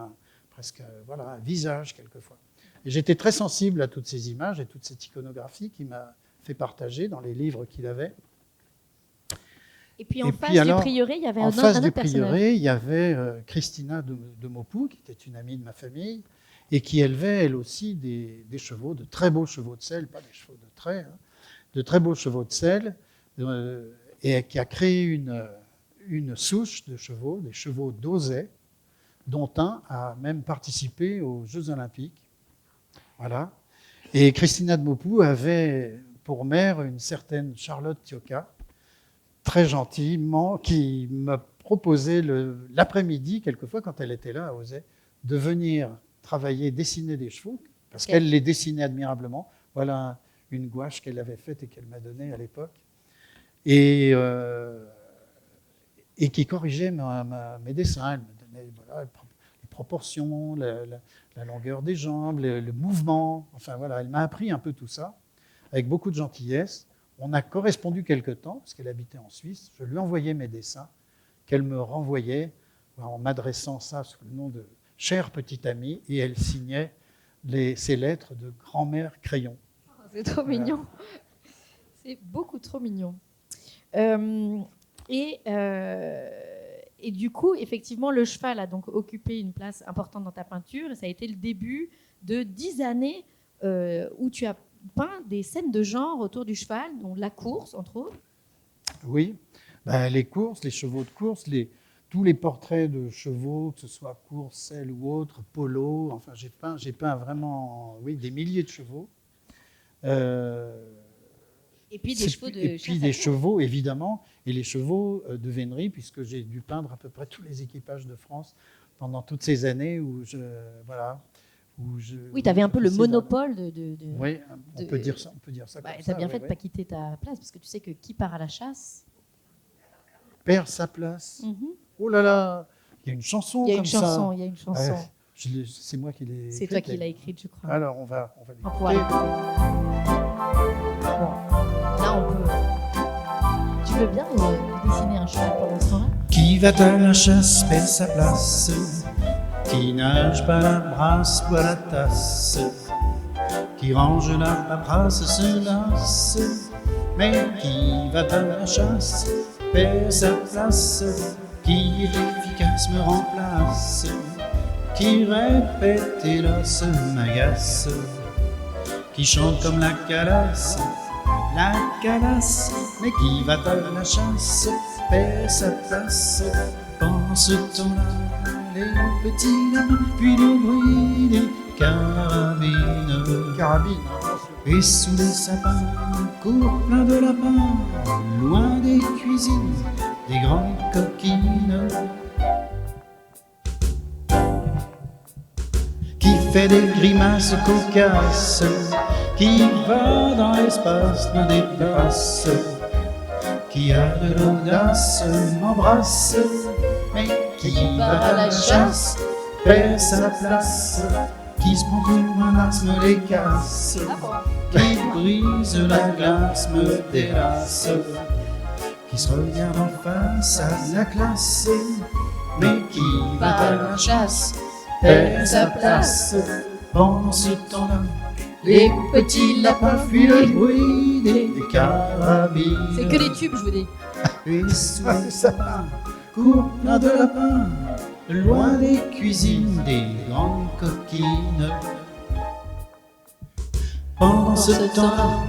presque un visage quelquefois. Et j'étais très sensible à toutes ces images et toute cette iconographie qu'il m'a fait partager dans les livres qu'il avait.
Et puis en face du prieuré, il y avait un autre personnage. En face du prieuré,
il y avait Christina de Maupoux, qui était une amie de ma famille, et qui élevait elle aussi des chevaux, de très beaux chevaux de selle, pas des chevaux de trait, de très beaux chevaux de selle, et qui a créé une souche de chevaux, des chevaux d'Auzet, dont un a même participé aux Jeux Olympiques. Voilà. Et Christina de Maupoux avait pour mère une certaine Charlotte Thioca, très gentiment, qui me proposait l'après-midi, quelquefois quand elle était là à Auzay, de venir travailler, dessiner des chevaux, parce qu'elle les dessinait admirablement. Voilà une gouache qu'elle avait faite et qu'elle m'a donnée à l'époque. Et qui corrigeait mes dessins. Elle me donnait voilà, les proportions, la longueur des jambes, le mouvement. Enfin voilà, elle m'a appris un peu tout ça, avec beaucoup de gentillesse. On a correspondu quelque temps, parce qu'elle habitait en Suisse. Je lui envoyais mes dessins, qu'elle me renvoyait en m'adressant ça sous le nom de « chère petite amie », et elle signait ses lettres de grand-mère crayon.
C'est trop mignon. C'est beaucoup trop mignon. Et du coup, effectivement, le cheval a donc occupé une place importante dans ta peinture. Ça a été le début de 10 années où tu as peint des scènes de genre autour du cheval, dont la course, entre autres.
Oui, les courses, les chevaux de course, tous les portraits de chevaux, que ce soit course, selle ou autre, polo, enfin j'ai peint vraiment des milliers de chevaux.
Et puis des chevaux de chasse.
Et puis des chevaux, évidemment, et les chevaux de vénerie, puisque j'ai dû peindre à peu près tous les équipages de France pendant toutes ces années où
oui, tu avais un peu le monopole
oui, on peut dire ça comme ça.
Tu as bien fait de ne pas quitter ta place, parce que tu sais que qui part à la chasse
perd sa place. Oh là là, il y a une chanson comme ça.
Il y a une chanson.
C'est moi qui l'ai écrite.
C'est toi qui l'as écrite, je crois.
Alors, on va l'écouter.
Bon, là, on peut... Tu veux bien nous dessiner un cheval pendant ce temps-là ?
Qui va à la chasse perd sa place, qui nage pas la brasse boit la tasse, qui range la paperasse se lasse, mais qui va à la chasse perd sa place, qui est efficace me remplace, qui répète hélas m'agace, qui chante comme la calasse, mais qui va à la chasse perd sa place. Pendant ce temps-là, les petits lapins, puis le bruit des carabines. Et sous les sapins, court plein de lapins, loin des cuisines, des grandes coquines. Qui fait des grimaces cocasses, qui va dans l'espace, me dépasse, qui a de l'audace, m'embrasse, mais qui va à la chasse, perd sa place, qui se prend tout un axe, me les casse, qui brise la glace, me délace, qui se regarde en face à la classe, mais qui va à la chasse, perd sa place. Pendant ce temps-là, les petits lapins fuient le bruit des carabines.
C'est que les tubes, je vous dis.
Et sous les sapins, court plein de lapins, loin des cuisines, des grandes coquines. Pendant ce temps-là,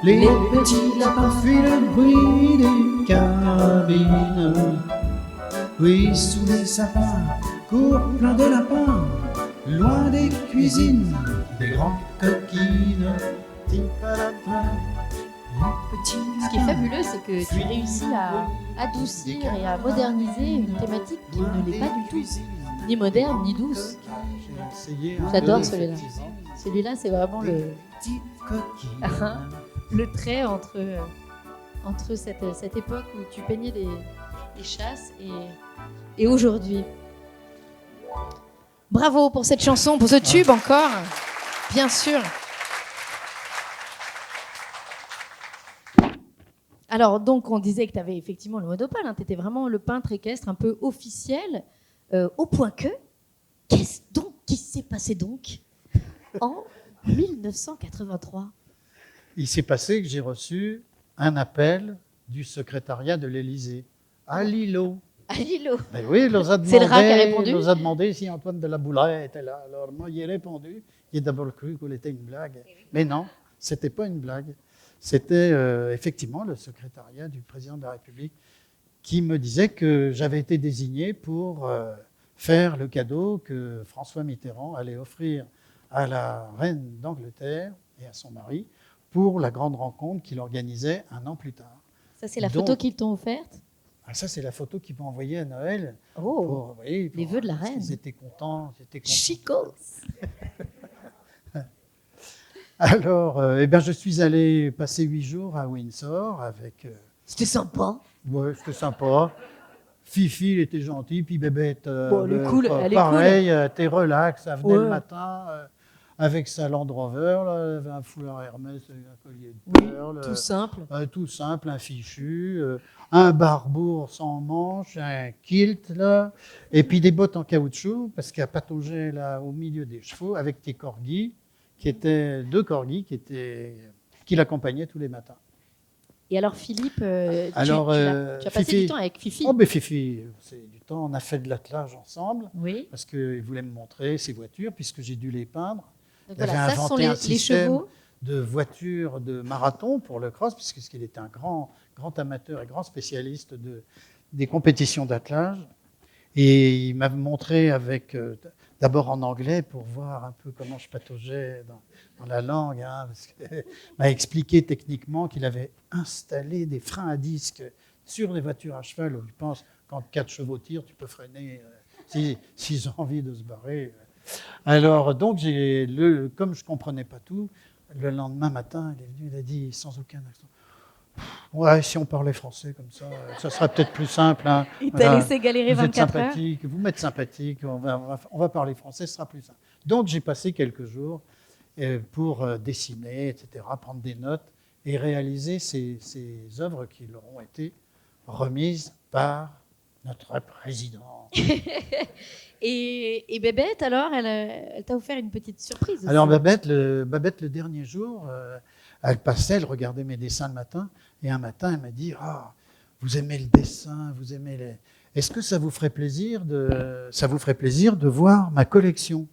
les petits lapins fuient le bruit des carabines. Oui, sous les sapins, court plein de lapins, loin des cuisines, des grandes coquines.
Ce qui est fabuleux, c'est que tu réussis à adoucir et à moderniser une thématique qui ne l'est pas du tout, ni moderne, ni douce. J'adore celui-là. Celui-là, c'est vraiment le trait entre cette époque où tu peignais des chasses et aujourd'hui. Bravo pour cette chanson, pour ce tube encore, bien sûr. Alors, donc, on disait que tu avais effectivement le monopole, hein, tu étais vraiment le peintre équestre un peu officiel, au point que, qu'est-ce donc qui s'est passé donc en 1983 ?
Il s'est passé que j'ai reçu un appel du secrétariat de l'Élysée, à Lilo.
À Lilo.
Mais oui, il nous a demandé,
C'est le rat qui a répondu.
il nous a demandé si Antoine de la Boulaye était là. Alors moi, il a répondu. Il a d'abord cru qu'il était une blague. Mais non, ce n'était pas une blague. C'était effectivement le secrétariat du président de la République qui me disait que j'avais été désigné pour faire le cadeau que François Mitterrand allait offrir à la reine d'Angleterre et à son mari pour la grande rencontre qu'il organisait un an plus tard.
Ça, c'est la
Donc,
photo qu'ils t'ont offerte?
ça, c'est la photo qu'ils m'ont envoyée à Noël.
Oh, les vœux de la reine.
Ils étaient contents.
Chicos.
Alors, je suis allé passer 8 jours à Windsor avec...
C'était sympa.
Ouais, c'était sympa. Fifi, il était gentil, puis Bébête,
Elle est cool, elle est
pareil, t'es relax, elle venait
Ouais.
le matin avec sa Land Rover, là, elle avait un foulard Hermès, un collier de perles,
Tout simple.
tout simple, un fichu, un barbour sans manche, un kilt, là, et puis des bottes en caoutchouc, parce qu'elle pataugeait là au milieu des chevaux avec tes corgis, deux corgis qui l'accompagnaient tous les matins.
Et alors, Philippe, tu as passé
Fifi,
du temps avec Fifi?
Oh, mais Fifi, c'est du temps. On a fait de l'attelage ensemble
Oui.
parce qu'il voulait me montrer ses voitures puisque j'ai dû les peindre.
Donc
Il avait
voilà, ça ce sont
inventé un
les
système
chevaux.
de voitures de marathon pour le cross puisqu'il était un grand amateur et grand spécialiste des compétitions d'attelage. Et il m'a montré d'abord en anglais pour voir un peu comment je pataugeais dans la langue, hein, parce qu'il m'a expliqué techniquement qu'il avait installé des freins à disque sur les voitures à cheval, où je pense quand 4 chevaux tirent, tu peux freiner s'ils ont envie de se barrer. Alors, donc, comme je ne comprenais pas tout, le lendemain matin, il est venu, il a dit sans aucun accent, ouais, si on parlait français comme ça serait peut-être plus simple. Hein.
Il t'a laissé galérer
Vous êtes
24 heures.
sympathique, vous m'êtes sympathique, on va parler français, ce sera plus simple. Donc j'ai passé quelques jours pour dessiner, etc., prendre des notes et réaliser ces œuvres qui leur ont été remises par notre président.
Et Bébête, alors, elle t'a offert une petite surprise aussi.
Alors Babette, le dernier jour, elle passait, elle regardait mes dessins le matin, et un matin, elle m'a dit « Ah, vous aimez le dessin, vous aimez les... Est-ce que ça vous ferait plaisir de voir ma collection ?»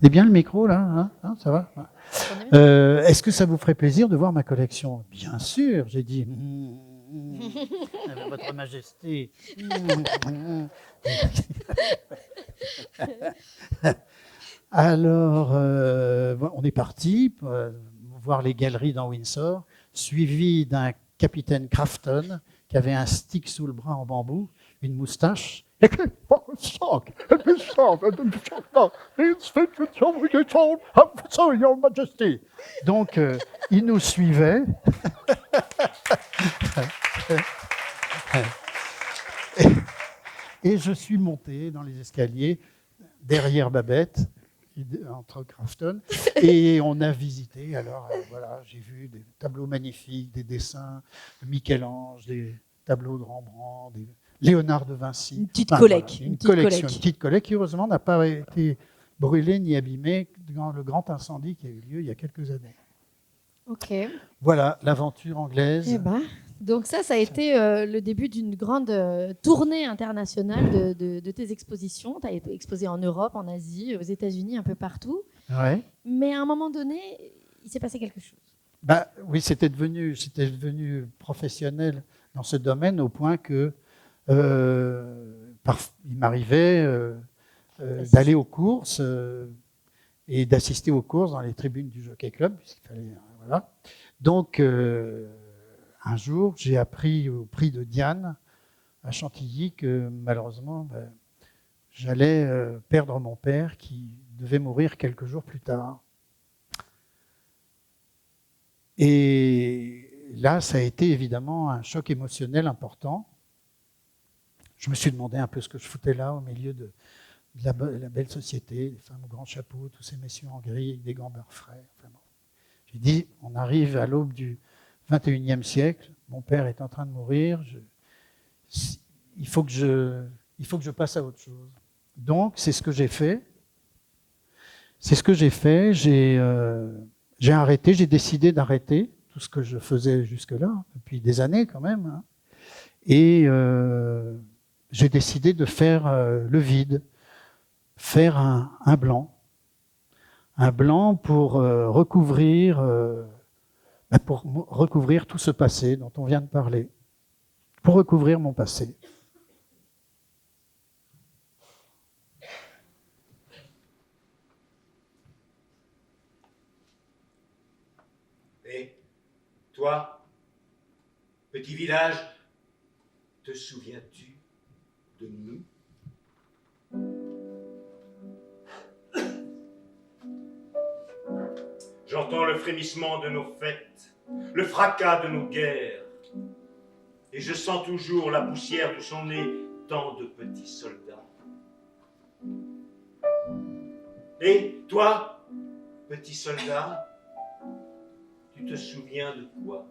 C'est bien le micro, là, hein, ça va? Est-ce que ça vous ferait plaisir de voir ma collection? Bien sûr, j'ai dit. Votre Majesté. Alors, on est parti voir les galeries dans Windsor, suivi d'un capitaine Crafton qui avait un stick sous le bras en bambou, une moustache. Donc, il nous suivait. Et je suis monté dans les escaliers derrière Babette, entre Crafton, et on a visité. Alors, voilà, j'ai vu des tableaux magnifiques, des dessins de Michel-Ange, des tableaux de Rembrandt, des Léonard de Vinci.
Une petite collecte.
Voilà, une petite collecte qui, heureusement, n'a pas été brûlée ni abîmée dans le grand incendie qui a eu lieu il y a quelques années.
Ok.
Voilà, l'aventure anglaise.
Eh ben, donc ça a été le début d'une grande tournée internationale de tes expositions. Tu as été exposé en Europe, en Asie, aux États-Unis, un peu partout.
Ouais.
Mais à un moment donné, il s'est passé quelque chose.
Oui, j'étais devenu professionnel dans ce domaine au point que il m'arrivait d'aller aux courses et d'assister aux courses dans les tribunes du Jockey Club, puisqu'il fallait, voilà. Donc, un jour, j'ai appris au prix de Diane à Chantilly que malheureusement, j'allais perdre mon père qui devait mourir quelques jours plus tard. Et là, ça a été évidemment un choc émotionnel important. Je me suis demandé un peu ce que je foutais là, au milieu de la belle société, les femmes au grand chapeau, tous ces messieurs en gris avec des gants beurre frais. Enfin bon. J'ai dit, on arrive à l'aube du 21e siècle, mon père est en train de mourir, il faut que je passe à autre chose. Donc, c'est ce que j'ai fait. J'ai arrêté, j'ai décidé d'arrêter tout ce que je faisais jusque-là, depuis des années quand même. Hein. Et j'ai décidé de faire le vide, faire un blanc. Un blanc pour recouvrir tout ce passé dont on vient de parler, pour recouvrir mon passé.
Et toi, petit village, te souviens-tu de nous? J'entends le frémissement de nos fêtes, le fracas de nos guerres, et je sens toujours la poussière d'où sont nés tant de petits soldats. Et toi, petit soldat, tu te souviens de quoi?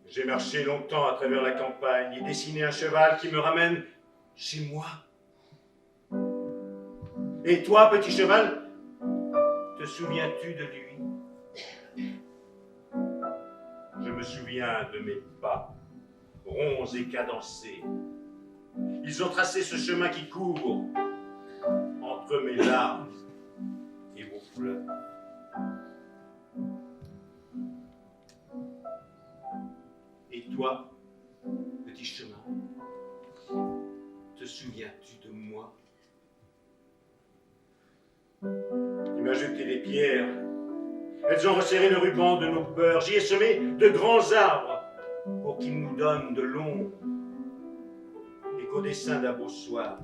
J'ai marché longtemps à travers la campagne et dessiné un cheval qui me ramène chez moi. Et toi, petit cheval, te souviens-tu de lui? Je me souviens de mes pas, ronds et cadencés. Ils ont tracé ce chemin qui court entre mes larmes et vos fleurs. Et toi, petit chemin, te souviens-tu de moi? Tu m'as jeté des pierres. Elles ont resserré le ruban de nos peurs. J'y ai semé de grands arbres pour qu'ils nous donnent de l'ombre et qu'au dessin d'un beau soir,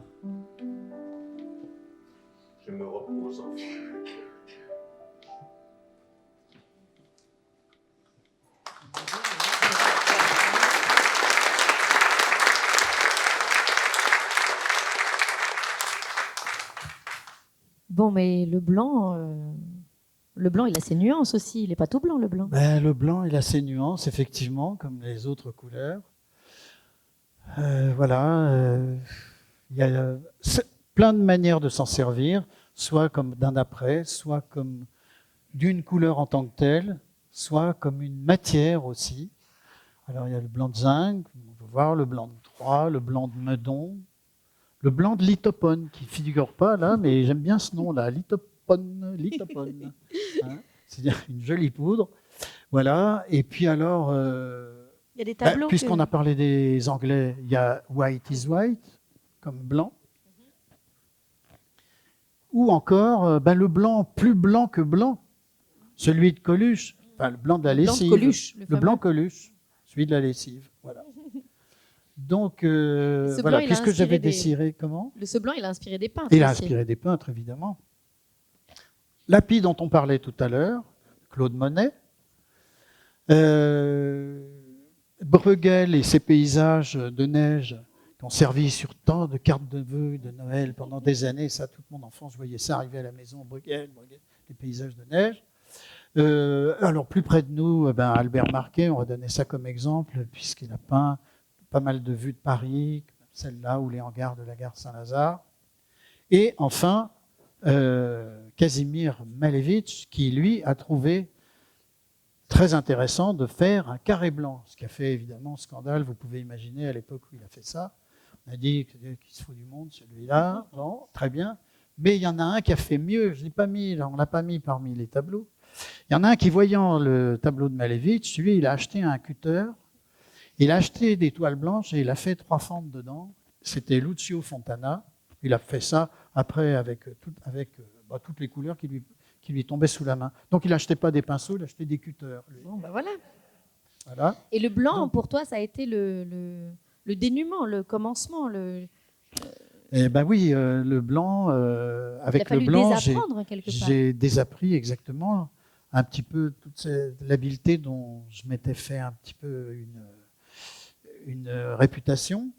je me repose enfin.
Bon, mais le blanc, il a ses nuances aussi. Il n'est pas tout blanc, le blanc.
Ben, le blanc, il a ses nuances, effectivement, comme les autres couleurs. Voilà. Il y a plein de manières de s'en servir, soit comme d'un après, soit comme d'une couleur en tant que telle, soit comme une matière aussi. Alors, il y a le blanc de zinc, on peut voir le blanc de Troyes, le blanc de Meudon, le blanc de Litopone, qui ne figure pas là, mais j'aime bien ce nom-là, Litopone. Hein, c'est-à-dire une jolie poudre. Voilà. Et puis alors,
il y a des tableaux.
puisqu'on a parlé des Anglais, il y a White is White, comme blanc. Ou encore le blanc plus blanc que blanc, celui de Coluche, enfin le blanc de la lessive. Le blanc Coluche, celui de la lessive. Voilà. Donc, voilà, puisque j'avais désiré, comment?
Ce blanc, il a inspiré des peintres.
Il a inspiré des peintres, évidemment. L'Api dont on parlait tout à l'heure, Claude Monet. Bruegel et ses paysages de neige qui ont servi sur tant de cartes de vœux de Noël pendant des années. Ça, toute mon enfance, je voyais ça arriver à la maison, Bruegel, les paysages de neige. Alors, plus près de nous, Albert Marquet, on va donner ça comme exemple, puisqu'il a peint pas mal de vues de Paris, celle-là où les hangars de la gare Saint-Lazare. Et enfin, Casimir Malevich, qui lui a trouvé très intéressant de faire un carré blanc, ce qui a fait évidemment scandale, vous pouvez imaginer à l'époque où il a fait ça. On a dit qu'il se fout du monde, celui-là, bon, très bien. Mais il y en a un qui a fait mieux, je ne l'ai pas mis, là, on ne l'a pas mis parmi les tableaux. Il y en a un qui, voyant le tableau de Malevich, lui, il a acheté un cutter. Il a acheté des toiles blanches et il a fait 3 fentes dedans. C'était Lucio Fontana. Il a fait ça après avec toutes les couleurs qui lui tombaient sous la main. Donc il n'achetait pas des pinceaux, il achetait des cutters. Lui.
Bon, ben voilà.
Voilà.
Et le blanc, pour toi, ça a été le dénûment, le commencement.
Eh ben oui, le blanc, avec le blanc, j'ai désappris exactement un petit peu toute l'habileté dont je m'étais fait un petit peu une réputation,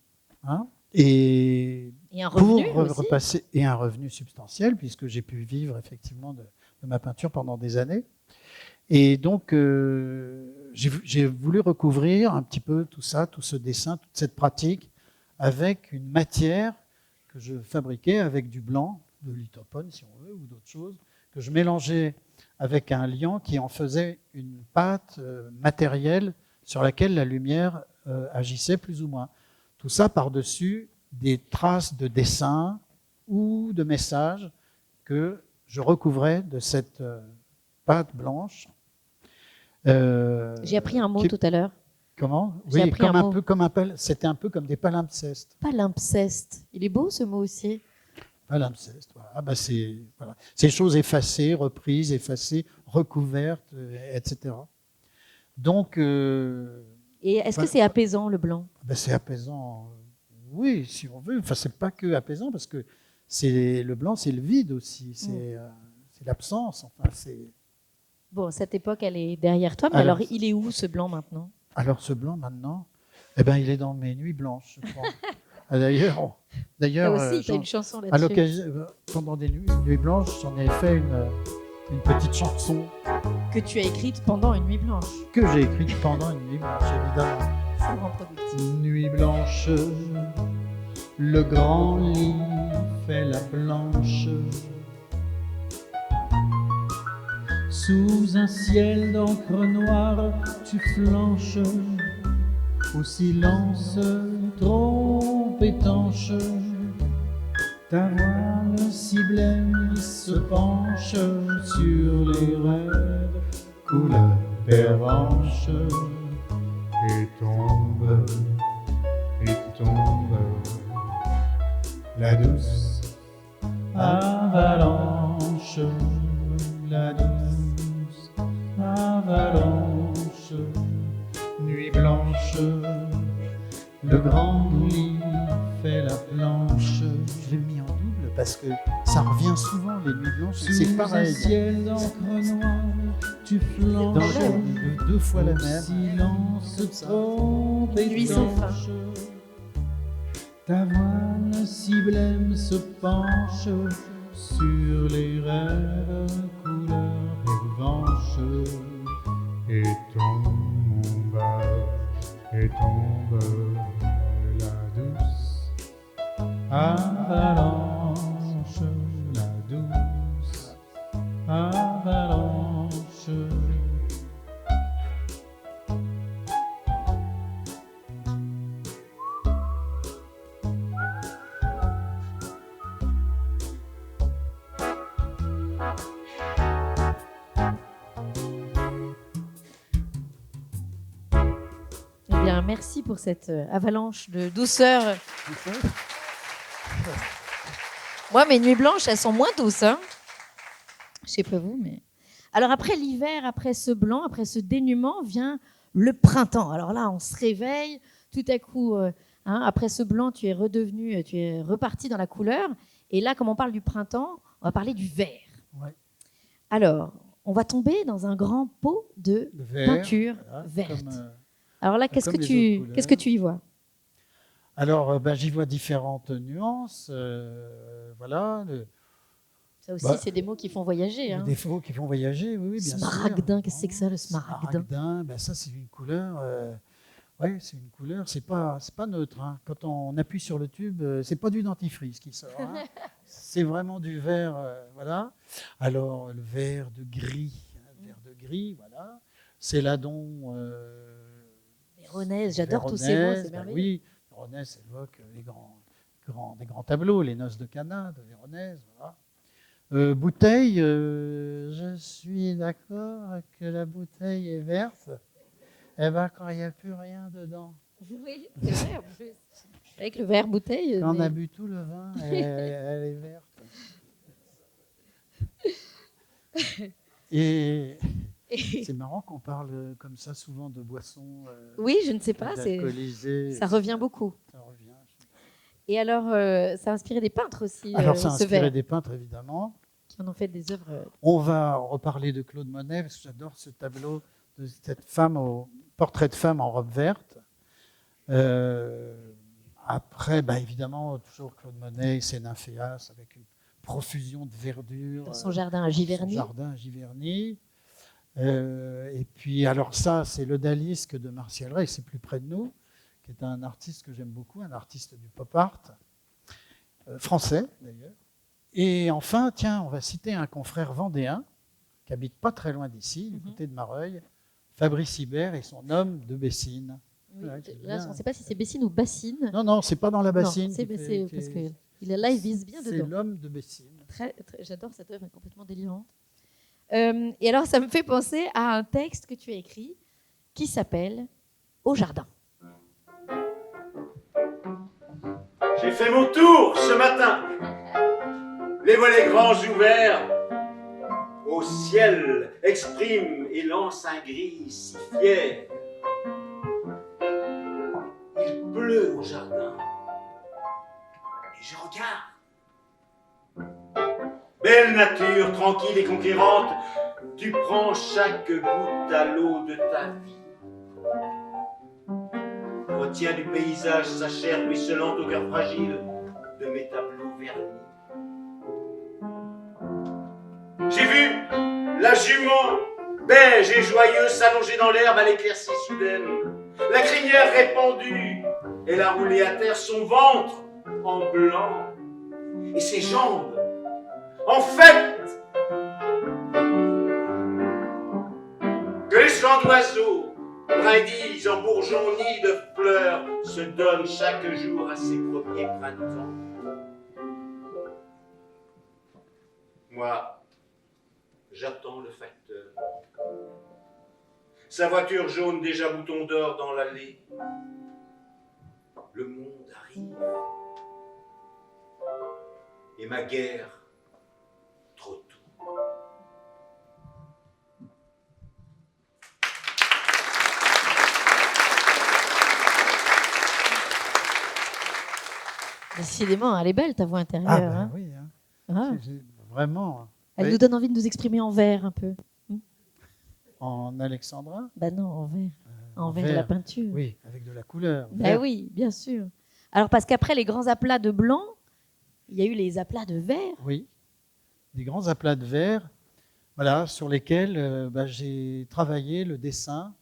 hein, et
un revenu
repasser, et un revenu substantiel, puisque j'ai pu vivre effectivement de ma peinture pendant des années. Et donc, j'ai voulu recouvrir un petit peu tout ça, tout ce dessin, toute cette pratique, avec une matière que je fabriquais avec du blanc, de litopone si on veut, ou d'autres choses, que je mélangeais avec un liant qui en faisait une pâte matérielle sur laquelle la lumière agissait plus ou moins. Tout ça par-dessus des traces de dessins ou de messages que je recouvrais de cette pâte blanche.
J'ai appris un mot tout à l'heure.
Comment? Oui, c'était un peu comme des palimpsestes.
Palimpseste. Il est beau ce mot aussi.
À l'inceste, voilà. Ah, bah, voilà. Ces choses effacées, reprises, effacées, recouvertes, etc. Donc,
Et est-ce que
voilà.
c'est apaisant, le blanc?
Ben, c'est apaisant, oui, si on veut. Enfin, c'est pas que apaisant, parce que le blanc, c'est le vide aussi, c'est l'absence. Enfin,
Bon, cette époque, elle est derrière toi, mais
Alors-
alors il est où ce blanc maintenant?
Alors, ce blanc, maintenant, eh ben, il est dans mes nuits blanches, je crois. Ah, D'ailleurs,
Là aussi, tu as
j'en-
une chanson
à
là-dessus.
l'occasion, pendant des nuits blanches, j'en ai fait une petite chanson
Que tu as écrite pendant une nuit blanche.
que j'ai écrite pendant une nuit blanche, évidemment.
C'est vraiment productif.
Nuit blanche, le grand lit fait la blanche. Sous un ciel d'encre noire, tu flanches au silence trop étanche. Ta voile si blême se penche sur les rêves couleur pervenche. Et tombe la douce avalanche, la douce avalanche. Nuit blanche, le grand lit fait la planche.
Je l'ai mis en double parce que ça revient souvent, les nuits blanches.
Sous
C'est
un
pareil.
ciel d'encre noire, tu
Dans
flanches
deux fois la
au
même.
silence trop
Nuit sans fin.
étanche. Ta voile si blême se penche sur les rêves couleur pervenche. Et tombe la douce avalanche, la douce avalanche.
Eh bien, merci pour cette avalanche de douceur. Moi, mes nuits blanches, elles sont moins douces. Hein, je sais pas vous, mais... Alors après l'hiver, après ce blanc, après ce dénuement, vient le printemps. Alors là, on se réveille, tout à coup, après ce blanc, tu es reparti dans la couleur. Et là, comme on parle du printemps, on va parler du vert.
Ouais.
Alors, on va tomber dans un grand pot de
Le vert,
peinture
voilà,
verte.
comme,
Alors là, qu'est-ce
comme
que
les autres
qu'est-ce que tu y vois?
alors, j'y vois différentes nuances. Voilà,
Ça aussi,
Bah,
c'est des mots qui font voyager. Hein.
des défauts qui font voyager, oui, bien sûr.
Smaragdin, qu'est-ce que c'est que ça, le smaragdin?
Smaragdin, ça c'est une couleur. Oui, c'est une couleur. C'est pas neutre. Hein. Quand on appuie sur le tube, c'est pas du dentifrice qui sort. Hein. C'est vraiment du vert, voilà. Alors le vert de gris, voilà. Céladon.
Véronèse, j'adore tous ces mots,
Véronèse,
c'est merveilleux.
oui, Véronèse évoque des grands tableaux, les Noces de Cana de Véronèse, voilà. Bouteille, je suis d'accord que la bouteille est verte. Eh ben, quand il n'y a plus rien dedans.
Oui, c'est vrai en plus. Avec le verre bouteille.
Quand on
mais-
a bu tout le vin, elle est verte. Et c'est marrant qu'on parle comme ça souvent de boissons
Oui, je ne sais pas,
alcoolisées.
ça revient beaucoup.
Ça revient.
Et alors, ça a inspiré des peintres aussi,
Alors, ça a
ce
inspiré
verre,
des peintres, évidemment.
qui en ont fait des œuvres.
On va reparler de Claude Monet, parce que j'adore ce tableau de cette femme, portrait de femme en robe verte. Après, évidemment, toujours Claude Monet et ses nymphéas, avec une profusion de verdure.
Dans son jardin à Giverny.
Son jardin à Giverny. Et puis, alors ça, c'est l'Odalisque de Martial Rey, c'est plus près de nous, qui est un artiste que j'aime beaucoup, un artiste du pop art, français d'ailleurs. Et enfin, tiens, on va citer un confrère vendéen, qui habite pas très loin d'ici, du côté de Mareuil, Fabrice Hibert et son homme de Bessines.
Oui,
Ouais, c'est
là,
bien.
on ne sait pas si c'est Bessines ou Bassine.
Non, c'est pas dans la bassine.
Non, c'est parce que là, il vise bien
c'est
dedans.
l'homme de Bessines.
J'adore cette œuvre, elle est complètement délirante. Et alors, ça me fait penser à un texte que tu as écrit qui s'appelle Au jardin.
J'ai fait mon tour ce matin. les volets grands ouverts, au ciel exprime et lance un gris si fier. Il pleut au jardin, et je regarde. Belle nature, tranquille et conquérante, tu prends chaque goutte à l'eau de ta vie. Retiens du paysage sa chair ruisselante au cœur fragile de mes tableaux vernis. J'ai vu la jument, beige et joyeuse, s'allonger dans l'herbe à l'éclaircie soudaine. La crinière répandue, elle a roulé à terre son ventre en blanc et ses jambes en fête. Que les chants d'oiseaux, brindilles en bourgeons, nids de fleurs se donnent chaque jour à ses premiers printemps. Moi, j'attends le facteur. Sa voiture jaune déjà bouton d'or dans l'allée. Le monde arrive. Et ma guerre, trop tôt.
Décidément, elle est belle ta voix intérieure.
Ah ben
hein.
oui, hein.
Ah.
Vraiment.
Elle
Oui.
nous donne envie de nous exprimer en vers un peu.
En alexandrin.
Bah non, en vers. En vers,
vert.
la peinture.
Oui, avec de la couleur.
Bah
Vert.
oui, bien sûr. Alors parce qu'après les grands aplats de blanc, il y a eu les aplats de vert.
Oui, des grands aplats de verre, voilà, sur lesquels j'ai travaillé le dessin.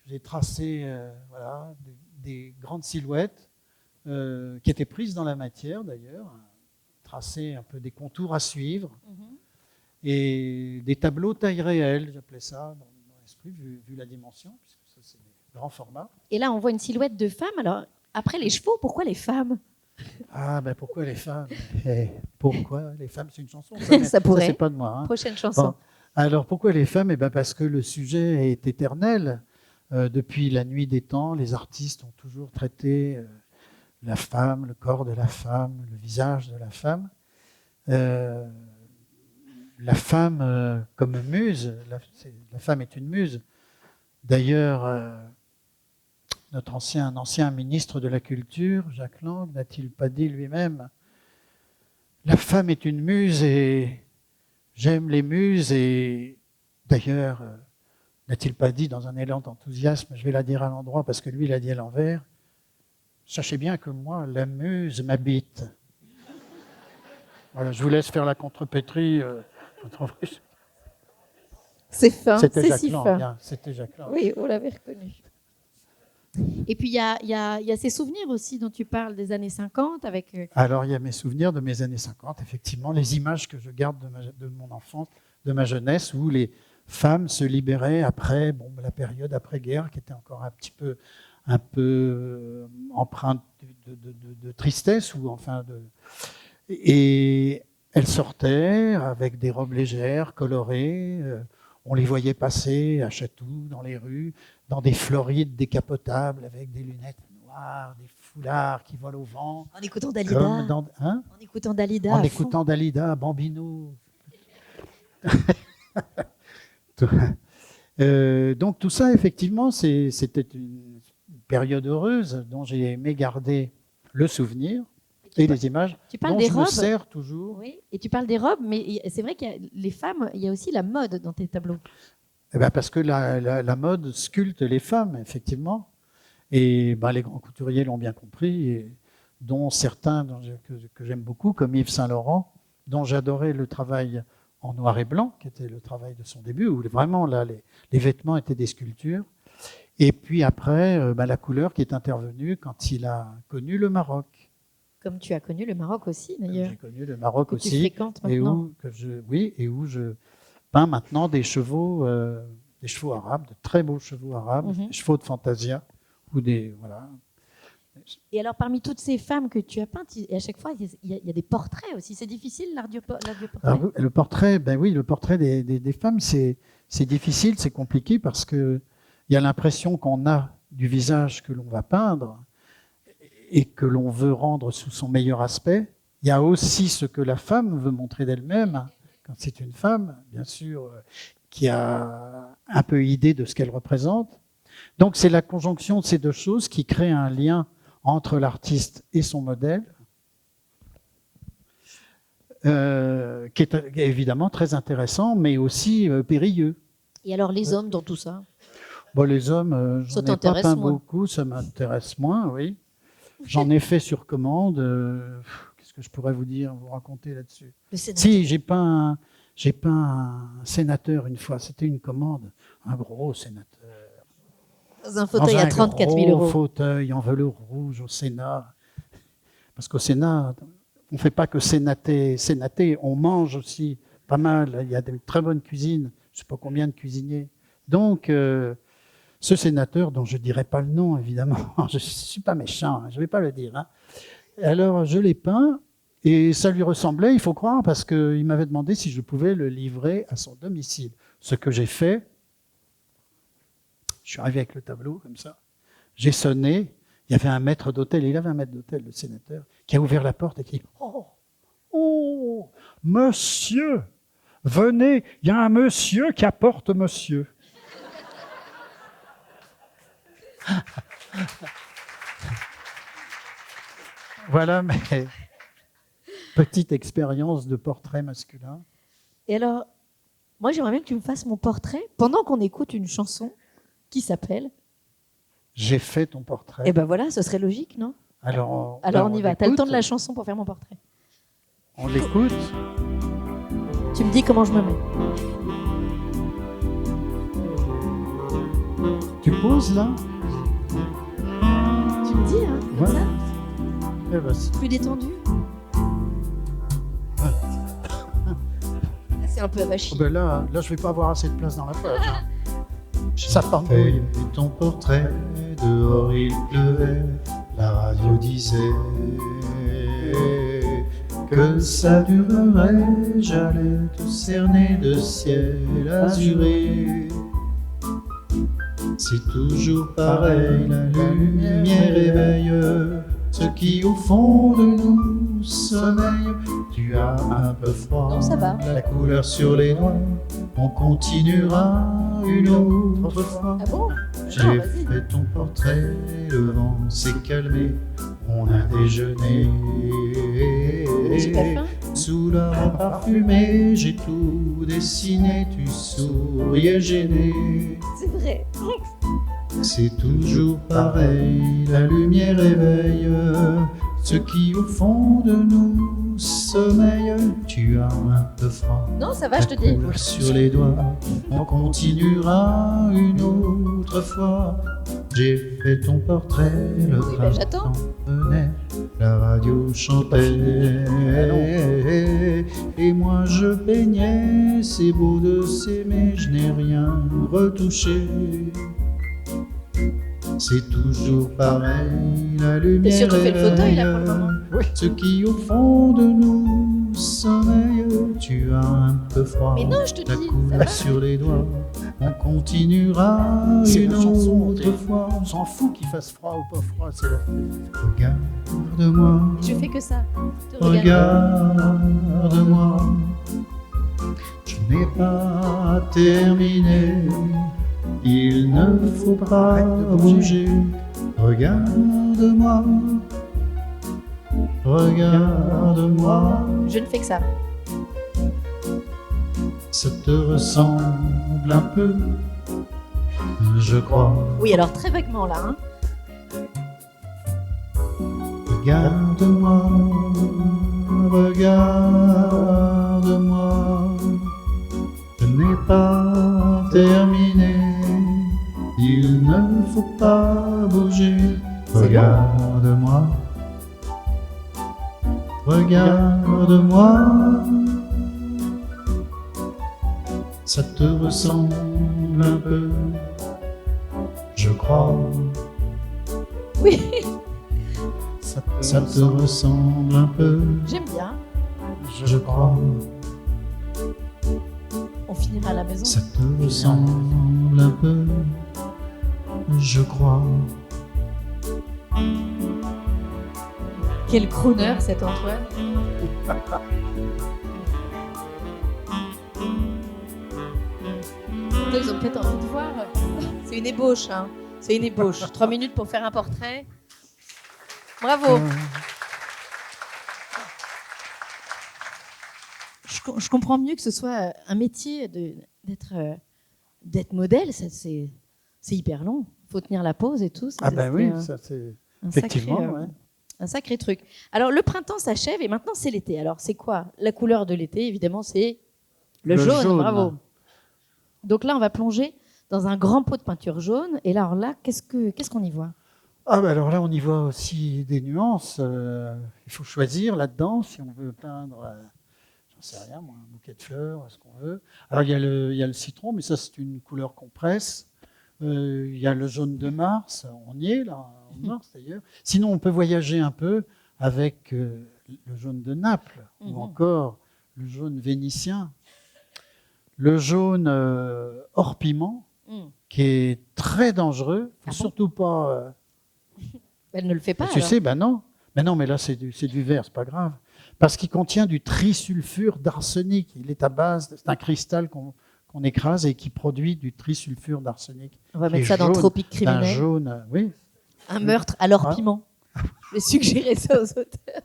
J'ai tracé voilà, des grandes silhouettes qui étaient prises dans la matière d'ailleurs, tracé un peu des contours à suivre et des tableaux taille réelle, j'appelais ça dans l'esprit, vu la dimension, puisque ça c'est des grands formats.
Et là, on voit une silhouette de femme. Alors après les chevaux, pourquoi les femmes?
Ah ben pourquoi les femmes Pourquoi les femmes, c'est une chanson.
Ça pourrait.
c'est pas de moi. Hein.
Prochaine chanson.
Bon. Alors pourquoi les femmes? Parce que le sujet est éternel. Depuis la nuit des temps, les artistes ont toujours traité la femme, le corps de la femme, le visage de la femme. La femme comme muse, la femme est une muse. D'ailleurs, notre ancien ministre de la Culture, Jacques Lang, n'a-t-il pas dit lui-même « La femme est une muse et j'aime les muses » et d'ailleurs, n'a-t-il pas dit dans un élan d'enthousiasme, je vais la dire à l'endroit parce que lui l'a dit à l'envers, « Sachez bien que moi, la muse m'habite. » Voilà, je vous laisse faire la contrepétrie.
C'est fin,
C'était
c'est
Jacques
si
Lang,
fin.
bien, c'était Jacques Lang.
Oui, on l'avait reconnu. Et puis, il y a ces souvenirs aussi dont tu parles des années 50 avec...
Alors, il y a mes souvenirs de mes années 50, effectivement, les images que je garde de mon enfance, de ma jeunesse, où les femmes se libéraient après la période après-guerre, qui était encore un peu empreinte de tristesse, ou enfin et elles sortaient avec des robes légères, colorées, on les voyait passer à Chatou, dans les rues, dans des florides décapotables, avec des lunettes noires, des foulards qui volent au vent.
En écoutant Dalida.
Hein,
En écoutant Dalida.
en écoutant Dalida, Bambino. Donc tout ça, effectivement, c'était une période heureuse dont j'ai aimé garder le souvenir et les images
Tu parles
dont
des
je me
robes.
sers toujours.
Oui, et tu parles des robes, mais c'est vrai qu'il y a les femmes, il y a aussi la mode dans tes tableaux.
Parce que la mode sculpte les femmes, effectivement. Et les grands couturiers l'ont bien compris, et dont certains que j'aime beaucoup, comme Yves Saint-Laurent, dont j'adorais le travail en noir et blanc, qui était le travail de son début, où vraiment là, les vêtements étaient des sculptures. Et puis après, la couleur qui est intervenue quand il a connu le Maroc.
Comme tu as connu le Maroc aussi, d'ailleurs.
J'ai connu le Maroc
Que tu
aussi,
fréquentes
et
maintenant.
où je peins maintenant des chevaux arabes, de très beaux chevaux arabes, des chevaux de Fantasia, ou voilà.
Et alors, parmi toutes ces femmes que tu as peintes, et à chaque fois, il y a des portraits aussi. C'est difficile, l'art du portrait.
Alors, le portrait, le portrait des femmes, c'est difficile, c'est compliqué parce que il y a l'impression qu'on a du visage que l'on va peindre et que l'on veut rendre sous son meilleur aspect. Il y a aussi ce que la femme veut montrer d'elle-même, quand c'est une femme, bien sûr, qui a un peu idée de ce qu'elle représente. Donc c'est la conjonction de ces deux choses qui crée un lien entre l'artiste et son modèle, qui est évidemment très intéressant, mais aussi périlleux.
Et alors les hommes dans tout ça?
Bon, les hommes,
Ça
j'en ai pas
t'intéresse
peint
moins.
beaucoup, ça m'intéresse moins, oui. J'en ai fait sur commande. Qu'est-ce que je pourrais vous dire, vous raconter là-dessus?
Le Sénat.
Si, j'ai peint un sénateur une fois, c'était une commande, un gros sénateur.
Dans un fauteuil à 34 000
Un gros
euros.
fauteuil en velours rouge au Sénat. Parce qu'au Sénat, on ne fait pas que sénater, on mange aussi pas mal. Il y a de très bonnes cuisines, je ne sais pas combien de cuisiniers. Donc, ce sénateur, dont je ne dirai pas le nom, évidemment, je ne suis pas méchant, je ne vais pas le dire. Hein. Alors, je l'ai peint, et ça lui ressemblait, il faut croire, parce qu'il m'avait demandé si je pouvais le livrer à son domicile. Ce que j'ai fait, je suis arrivé avec le tableau, comme ça, j'ai sonné, il y avait un maître d'hôtel, il avait un maître d'hôtel, le sénateur, qui a ouvert la porte et qui dit « Oh, monsieur, venez, il y a un monsieur qui apporte monsieur. » Voilà mes petites expériences de portrait masculin.
Et alors, moi j'aimerais bien que tu me fasses mon portrait pendant qu'on écoute une chanson qui s'appelle...
J'ai fait ton portrait.
Eh ben voilà, ce serait logique, non?
Alors
on y va. T'as le temps de la
l'écoute.
chanson pour faire mon portrait.
On l'écoute.
Tu me dis comment je me mets.
Tu poses là.
Tu me dis, hein, comme
Voilà.
ça,
Eh ben, c'est-
plus détendu. C'est un peu
oh
avachi.
ben là, je vais pas avoir assez de place dans la page. Hein. Ça
Fait
pendouille.
ton portrait, dehors il pleuvait, la radio disait que ça durerait, j'allais te cerner de ciel azuré. C'est toujours pareil, la lumière éveille ce qui au fond de nous sommeille. Tu as un peu froid,
Non, ça va.
la couleur sur les doigts, on continuera une autre fois.
Ah bon?
J'ai
Non, vas-y.
fait ton portrait, le vent s'est calmé, on a déjeuné.
J'ai pas faim.
Sous la robe parfumée, j'ai tout dessiné, tu souriais gêné.
C'est vrai.
C'est toujours pareil, la lumière éveille ce qui au fond de nous sommeille. Tu as un peu froid,
Non, ça va, je te dis.
la couleur sur les doigts, on continuera une autre fois. J'ai fait ton portrait, le
ben, j'attends.
printemps venait, la radio chantait, et moi je peignais, c'est beau de s'aimer, je n'ai rien retouché. C'est toujours pareil, la lumière
T'es sûr que tu fais le fauteuil, là, pour le moment?
Oui.
ce qui au fond de nous sommeille. Tu as un peu froid,
Mais non, je te
la
dis, ça
couleur
va.
sur les doigts, on continuera
C'est
une
la chanson,
autre fois.
On s'en fout qu'il fasse froid ou pas froid. C'est la...
Regarde-moi,
Je fais que ça. Te regarde.
regarde-moi, je n'ai pas terminé, il ne faut pas
Arrête de bouger.
bouger. Regarde-moi, regarde-moi,
Je ne fais que ça.
ça te ressemble un peu, je crois.
Oui, alors très vaguement là. Hein.
Regarde-moi, regarde-moi, je n'ai pas terminé, il ne faut pas bouger. Regarde-moi, regarde-moi, ça te ressemble un peu, je crois.
Oui,
Ça te ressemble un peu,
j'aime bien.
je crois.
On finira à la maison.
Ça te ressemble un peu, je crois.
Quel crooner cet Antoine. Ils ont peut-être envie de voir. C'est une ébauche, hein. C'est une ébauche. 3 minutes pour faire un portrait. Bravo. Je comprends mieux que ce soit un métier d'être modèle. C'est hyper long. Il faut tenir la pose et tout.
Ah ben oui, ça c'est effectivement. Ouais.
Un sacré truc. Alors, le printemps s'achève et maintenant, c'est l'été. Alors, c'est quoi la couleur de l'été? Évidemment, c'est le jaune. Bravo. Donc là, on va plonger dans un grand pot de peinture jaune. Et là, qu'est-ce qu'on y voit?
Ah ben alors là, on y voit aussi des nuances. Il faut choisir là-dedans si on veut peindre, j'en sais rien, moi, un bouquet de fleurs, ce qu'on veut. Alors, il y a le citron, mais ça, c'est une couleur qu'on presse. Il y a le jaune de Mars, on y est là, en mars d'ailleurs. Sinon, on peut voyager un peu avec le jaune de Naples ou encore le jaune vénitien. Le jaune hors piment, qui est très dangereux. Il ne faut surtout pas...
Elle ne le fait pas.
Tu sais, ben non. Mais non, mais là, c'est du vert, c'est pas grave. Parce qu'il contient du trisulfure d'arsenic. Il est à base, c'est un cristal qu'on écrase et qui produit du trisulfure d'arsenic.
On va mettre ça dans le Tropique criminel.
Un jaune, oui.
Un meurtre à l'or piment. Je vais suggérer ça aux auteurs.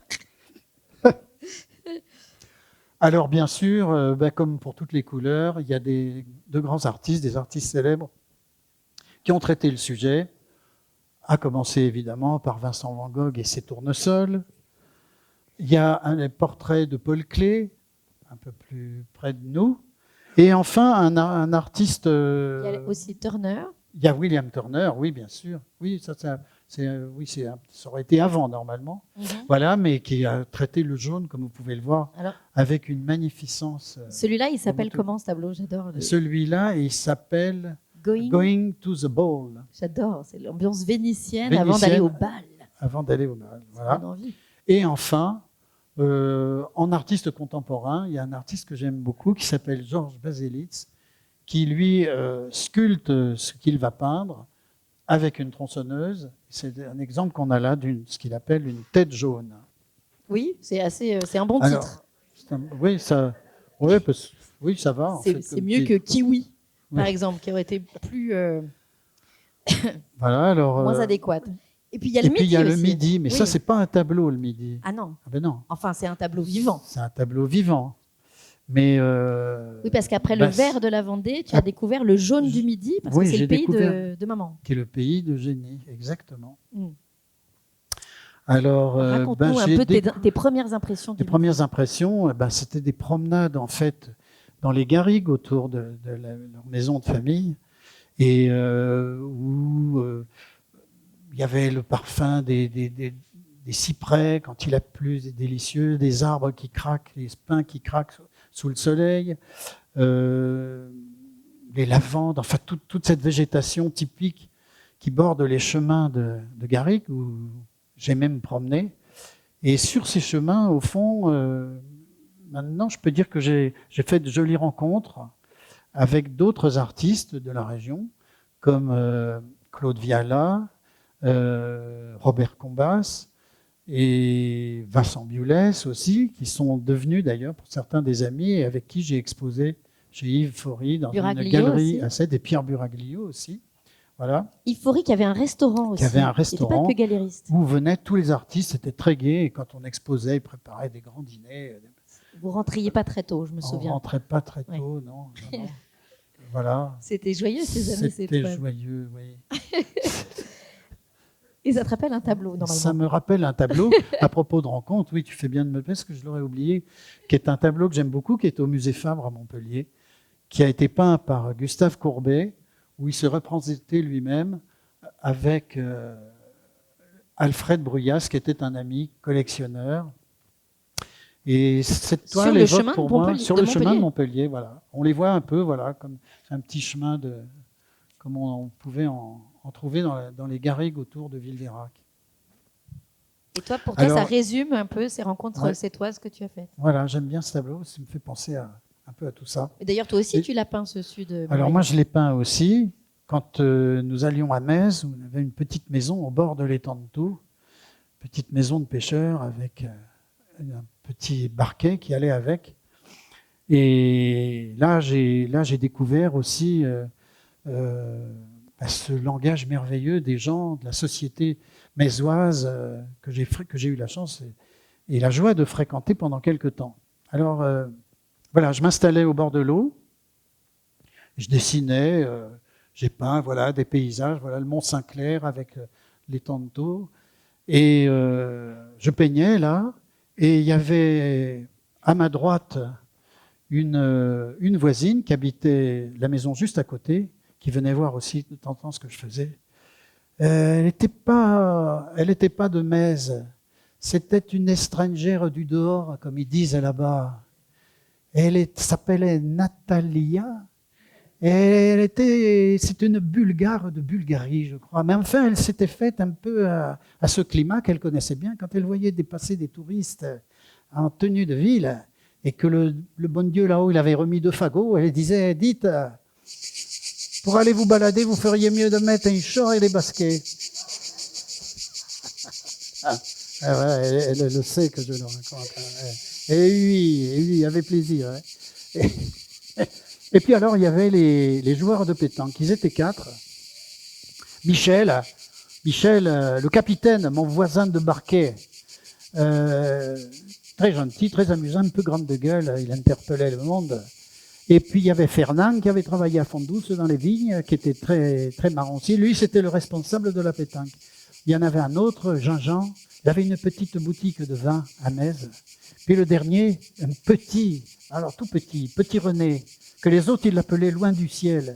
Alors, bien sûr, comme pour toutes les couleurs, il y a de grands artistes, des artistes célèbres, qui ont traité le sujet, à commencer évidemment par Vincent Van Gogh et ses tournesols. Il y a un portrait de Paul Klee, un peu plus près de nous. Et enfin, un artiste...
Il y a aussi Turner.
Il y a William Turner, oui, bien sûr. Oui, ça aurait été avant, normalement. Voilà, mais qui a traité le jaune, comme vous pouvez le voir, avec une magnificence.
Celui-là, il s'appelle comment, ce tableau? J'adore.
Celui-là, il s'appelle Going to the Ball.
J'adore, c'est l'ambiance vénitienne avant d'aller au bal.
Avant d'aller au bal, voilà. Et enfin, en artiste contemporain, il y a un artiste que j'aime beaucoup qui s'appelle Georges Baselitz, qui lui sculpte ce qu'il va peindre avec une tronçonneuse. C'est un exemple qu'on a là de ce qu'il appelle une tête jaune.
Oui, c'est un bon titre.
Oui, ça va.
C'est mieux que Kiwi, par exemple, qui aurait été plus
voilà, alors,
moins adéquate. Et puis il y a le midi.
Il y a le midi, mais ça, c'est pas un tableau, le midi.
Ah non.
Ah ben non.
Enfin, c'est un tableau vivant.
C'est un tableau vivant. Mais
oui, parce qu'après le vert de la Vendée, tu as découvert le jaune du Midi, parce que c'est le pays de maman.
Qui est le pays d'Eugénie, exactement. Alors,
raconte-nous un peu tes premières impressions.
Les premières impressions, c'était des promenades en fait dans les garrigues autour de leur maison de famille, et où il y avait le parfum des cyprès quand il a plu, c'est délicieux, des arbres qui craquent, les pins qui craquent sous le soleil, les lavandes, enfin toute cette végétation typique qui borde les chemins de garrigue où j'ai même promené. Et sur ces chemins, au fond, maintenant, je peux dire que j'ai fait de jolies rencontres avec d'autres artistes de la région, comme Claude Viala, Robert Combas, et Vincent Biolès aussi, qui sont devenus d'ailleurs pour certains des amis et avec qui j'ai exposé chez Yves Faury dans une galerie à Sète, et Pierre Buraglio aussi. Voilà.
Yves Faury qui avait un restaurant aussi.
Qui avait un restaurant.
Il n'était pas que galériste.
Où venaient tous les artistes, c'était très gai, et quand on exposait, ils préparaient des grands dîners.
Vous rentriez pas très tôt, je me souviens.
On rentrait pas très tôt, non. Voilà.
C'était joyeux ces années.
C'était joyeux, oui.
Et ça te rappelle un tableau, normalement?
Ça me rappelle un tableau, à propos de rencontres, oui, tu fais bien de me parce que je l'aurais oublié, qui est un tableau que j'aime beaucoup, qui est au musée Fabre à Montpellier, qui a été peint par Gustave Courbet, où il se représentait lui-même avec Alfred Bruyas, qui était un ami collectionneur. Et cette toile évoque pour moi, sur le chemin de Montpellier, voilà. On les voit un peu, voilà, comme un petit chemin comme on pouvait en trouver dans les garrigues autour de Ville-d'Ayrac.
Et toi, pour toi, ça résume un peu ces rencontres sétoises que tu as faites?
Voilà, j'aime bien ce tableau, ça me fait penser un peu à tout ça.
Et d'ailleurs, toi aussi, tu l'as peint, ce sud.
Alors moi, je l'ai peint aussi. Quand nous allions à Metz, on avait une petite maison au bord de l'étang de Thou, petite maison de pêcheurs avec un petit barquet qui allait avec. Et là, j'ai découvert aussi ce langage merveilleux des gens de la société mésoise que j'ai eu la chance et la joie de fréquenter pendant quelques temps. Alors, voilà, je m'installais au bord de l'eau, je dessinais, j'ai peint des paysages, le Mont Saint-Clair avec les Tantos, et je peignais là, et il y avait à ma droite une voisine qui habitait la maison juste à côté, qui venait voir aussi de temps en temps ce que je faisais. Elle n'était pas de Metz, c'était une étrangère du dehors, comme ils disent là-bas. Elle s'appelait Natalia. C'est une Bulgare de Bulgarie, je crois. Mais enfin, elle s'était faite un peu à ce climat qu'elle connaissait bien. Quand elle voyait dépasser des touristes en tenue de ville, et que le bon Dieu là-haut, il avait remis 2 fagots, elle disait, dites, pour aller vous balader, vous feriez mieux de mettre un short et des baskets. Elle le sait que je le raconte. Et oui, avec plaisir. Et puis alors, il y avait les joueurs de pétanque. Ils étaient 4. Michel, le capitaine, mon voisin de barquet, très gentil, très amusant, un peu grande de gueule, il interpellait le monde. Et puis il y avait Fernand qui avait travaillé à Fond-Douce dans les vignes, qui était très, très marrant aussi. Lui, c'était le responsable de la pétanque. Il y en avait un autre, Jean-Jean, il avait une petite boutique de vin à Metz. Puis le dernier, un petit, alors tout petit, petit René, que les autres, ils l'appelaient loin du ciel.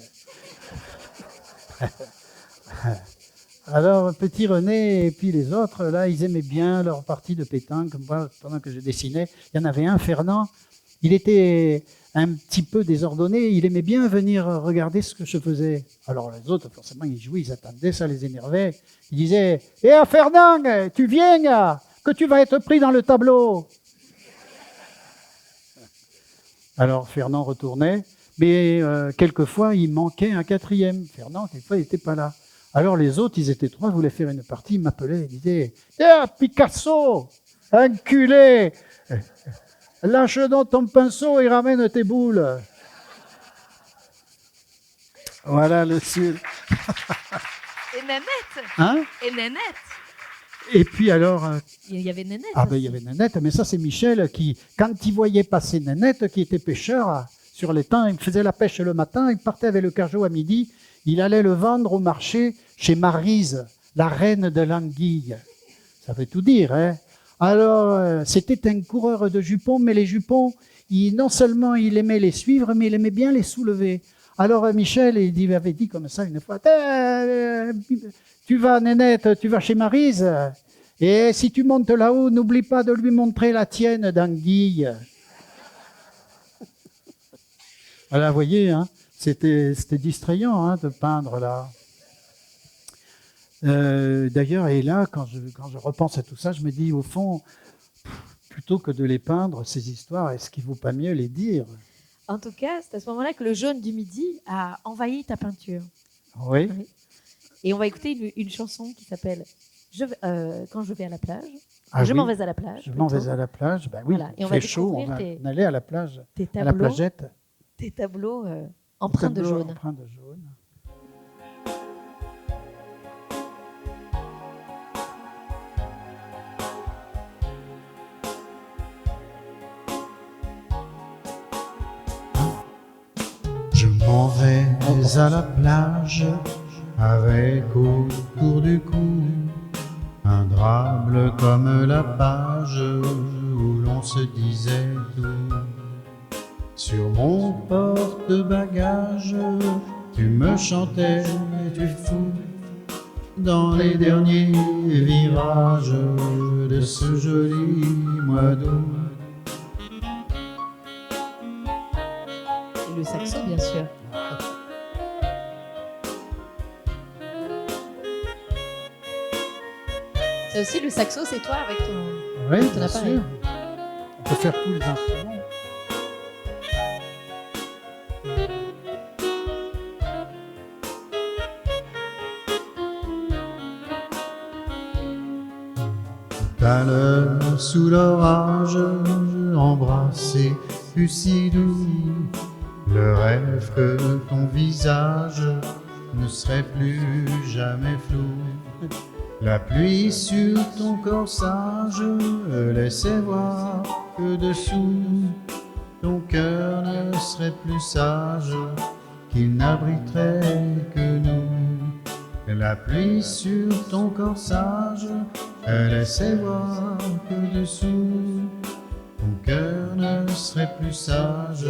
Alors, petit René et puis les autres, là, ils aimaient bien leur partie de pétanque. Moi, pendant que je dessinais, il y en avait un, Fernand, il était un petit peu désordonné, il aimait bien venir regarder ce que je faisais. Alors les autres, forcément, ils jouaient, ils attendaient, ça les énervait. Ils disaient, « Eh Fernand, tu viens, que tu vas être pris dans le tableau !» Alors Fernand retournait, mais quelquefois, il manquait un 4e. Fernand, quelquefois, il n'était pas là. Alors les autres, ils étaient 3, voulaient faire une partie, ils m'appelaient, ils disaient « Eh Picasso, enculé, lâche donc ton pinceau et ramène tes boules. » Voilà le sud.
Et Nénette.
Hein?
Et Nénette.
Et puis alors...
il y avait Nénette.
Ah ben il y avait Nénette, mais ça c'est Michel qui, quand il voyait passer Nénette, qui était pêcheur sur l'étang, il faisait la pêche le matin, il partait avec le cajot à midi, il allait le vendre au marché chez Maryse, la reine de l'anguille. Ça veut tout dire, hein? Alors, c'était un coureur de jupons, mais les jupons, non seulement il aimait les suivre, mais il aimait bien les soulever. Alors Michel, il avait dit comme ça une fois, tu vas, Nénette, tu vas chez Maryse, et si tu montes là-haut, n'oublie pas de lui montrer la tienne d'anguille. Voilà, vous voyez, hein, c'était distrayant de peindre là. D'ailleurs, et là, quand je repense à tout ça, je me dis, au fond, plutôt que de les peindre, ces histoires, est-ce qu'il ne vaut pas mieux les dire?
En tout cas, c'est à ce moment-là que le jaune du midi a envahi ta peinture.
Oui.
Et on va écouter une chanson qui s'appelle Quand je vais à la plage.
Je
m'en vais à la plage.
Je m'en vais à la plage. Ben oui,
voilà. Et on
il
va
fait chaud, on allait à la plage, à la plagette.
Tes tableaux empreints de jaune.
Empreints de jaune.
Je m'en vais à la plage avec autour du cou un drap bleu comme la page où l'on se disait tout. Sur mon porte-bagages, tu me chantais du fou dans les derniers virages de ce joli mois d'août.
Et le saxo, bien sûr. Ça aussi, le saxo, c'est toi avec ton
bien
appareil.
Sûr. On peut faire tous les instruments.
l'heure sous l'orage, embrassé, plus si doux, le rêve que ton visage ne serait plus jamais flou. La pluie sur ton corsage laissait voir que dessous ton cœur ne serait plus sage, qu'il n'abriterait que nous. La pluie sur ton corsage laissait voir que dessous ton cœur ne serait plus sage,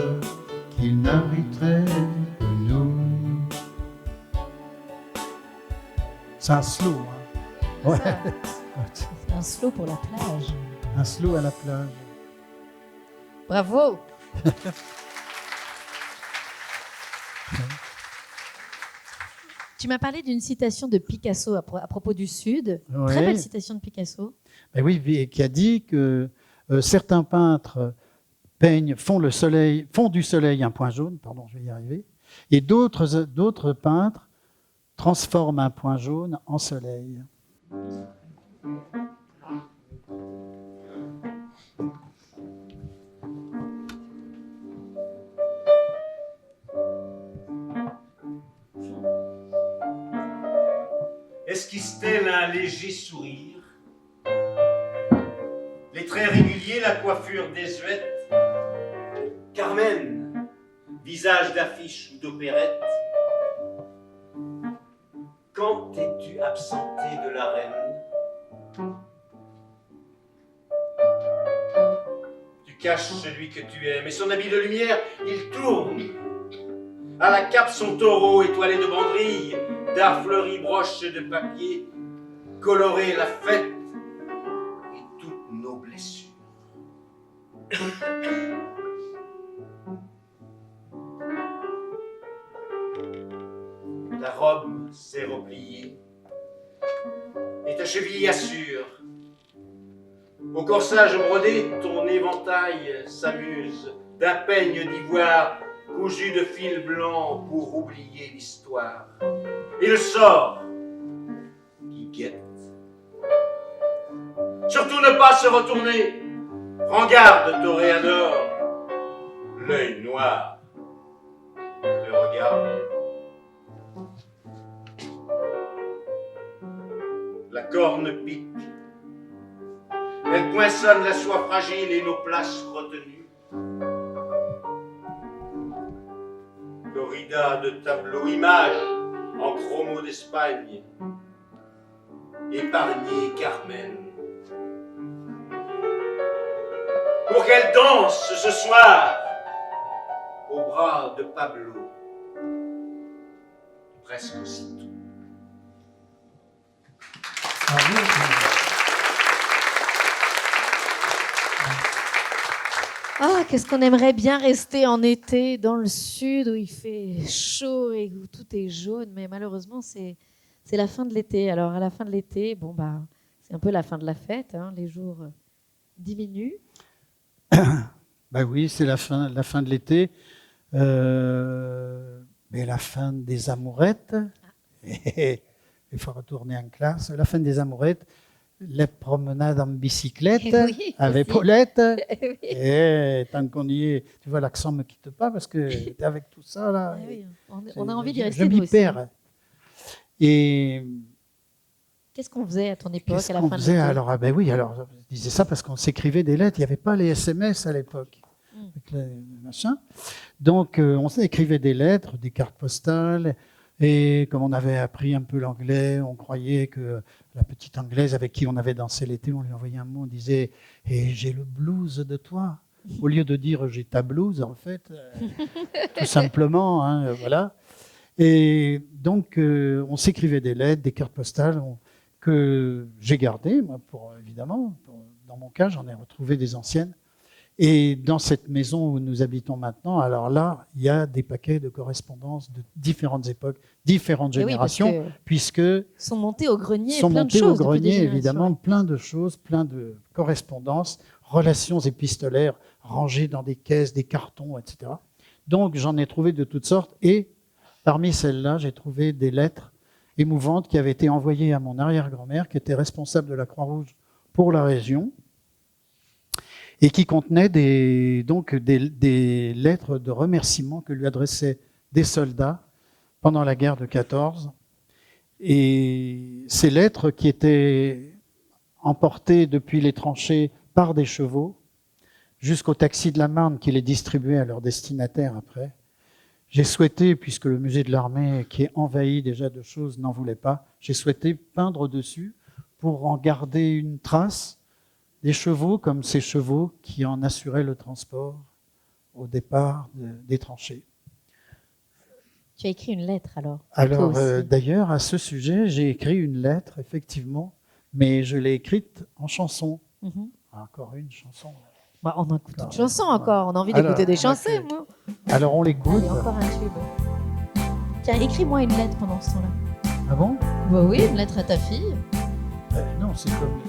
qu'il n'abriterait que nous.
C'est un slow. Hein. Ouais.
C'est un slow pour la plage.
Un slow à la plage.
Bravo. Tu m'as parlé d'une citation de Picasso à propos du Sud.
Ouais.
Très belle citation de Picasso.
Ben oui, qui a dit que certains peintres font du soleil un point jaune, pardon, je vais y arriver, et d'autres peintres transforment un point jaune en soleil.
Esquisse-t-elle un léger sourire? Les traits réguliers, la coiffure désuète? Carmen, visage d'affiche ou d'opérette? Quand t'es-tu absenté de l'arène? Tu caches celui que tu aimes, et son habit de lumière, il tourne. À la cape son taureau étoilé de banderilles, d'art fleuri broché de papier, coloré la fête et toutes nos blessures. Ta robe s'est repliée et ta cheville assure. Au corsage brodé, ton éventail s'amuse d'un peigne d'ivoire cousu de fil blanc pour oublier l'histoire. Et le sort qui guette. Surtout ne pas se retourner. Prends garde, toréador. L'œil noir te regarde. La corne pique. Elle poinçonne la soie fragile et nos places retenues. Corrida de tableaux, images en chromo d'Espagne. Épargné Carmen. Pour qu'elle danse ce soir au bras de Pablo. Presque aussitôt.
Ah, qu'est-ce qu'on aimerait bien rester en été dans le sud où il fait chaud et où tout est jaune, mais malheureusement c'est la fin de l'été. Alors à la fin de l'été, bon bah c'est un peu la fin de la fête, hein, les jours diminuent.
Ben oui, c'est la fin de l'été, mais la fin des amourettes. Et il faut retourner en classe. La fin des amourettes, les promenades en bicyclette
Oui,
avec
aussi.
Paulette.
Oui.
Et tant qu'on y est, tu vois, l'accent ne me quitte pas parce que t'es avec tout ça là.
Ah oui, on a envie d'y rester.
Je
nous
m'y
aussi.
perds. Et
Qu'est-ce qu'on faisait à ton époque
qu'est-ce
à la
qu'on
fin de
faisait
l'été?
alors? Ah ben oui, alors je disais ça parce qu'on s'écrivait des lettres. Il n'y avait pas les SMS à l'époque. Avec les machins. Donc on s'écrivait des lettres, des cartes postales. Et comme on avait appris un peu l'anglais, on croyait que la petite anglaise avec qui on avait dansé l'été, on lui envoyait un mot, on disait « Et j'ai le blues de toi ». Au lieu de dire « j'ai ta blouse », en fait, tout simplement, hein, voilà. Et donc, on s'écrivait des lettres, des cartes postales que j'ai gardées, moi, évidemment. Dans mon cas, j'en ai retrouvé des anciennes. Et dans cette maison où nous habitons maintenant, alors là, il y a des paquets de correspondances de différentes époques, différentes
Eh oui, parce
générations,
que
puisque
sont montés au grenier
sont
plein de
montés
choses
au
depuis des
grenier,
générations.
évidemment, plein de choses, plein de correspondances, relations épistolaires rangées dans des caisses, des cartons, etc. Donc, j'en ai trouvé de toutes sortes. Et parmi celles-là, j'ai trouvé des lettres émouvantes qui avaient été envoyées à mon arrière-grand-mère, qui était responsable de la Croix-Rouge pour la région et qui contenait des lettres de remerciement que lui adressaient des soldats pendant la guerre de 14. Et ces lettres qui étaient emportées depuis les tranchées par des chevaux jusqu'au taxi de la Marne qui les distribuait à leurs destinataires après. J'ai souhaité, puisque le musée de l'armée, qui est envahi déjà de choses, n'en voulait pas, j'ai souhaité peindre dessus pour en garder une trace des chevaux comme ces chevaux qui en assuraient le transport au départ des tranchées.
Tu as écrit une lettre alors.
Alors, d'ailleurs, à ce sujet, j'ai écrit une lettre, effectivement, mais je l'ai écrite en chanson.
Mhm.
Encore une chanson.
Bah, on écoute une chanson encore, on a envie d'écouter des chansons, moi.
Alors, on l'écoute.
Allez, encore un tube. Tiens, écris-moi une lettre pendant ce temps-là.
Ah bon?
Bah oui, une lettre à ta fille.
Non, c'est comme...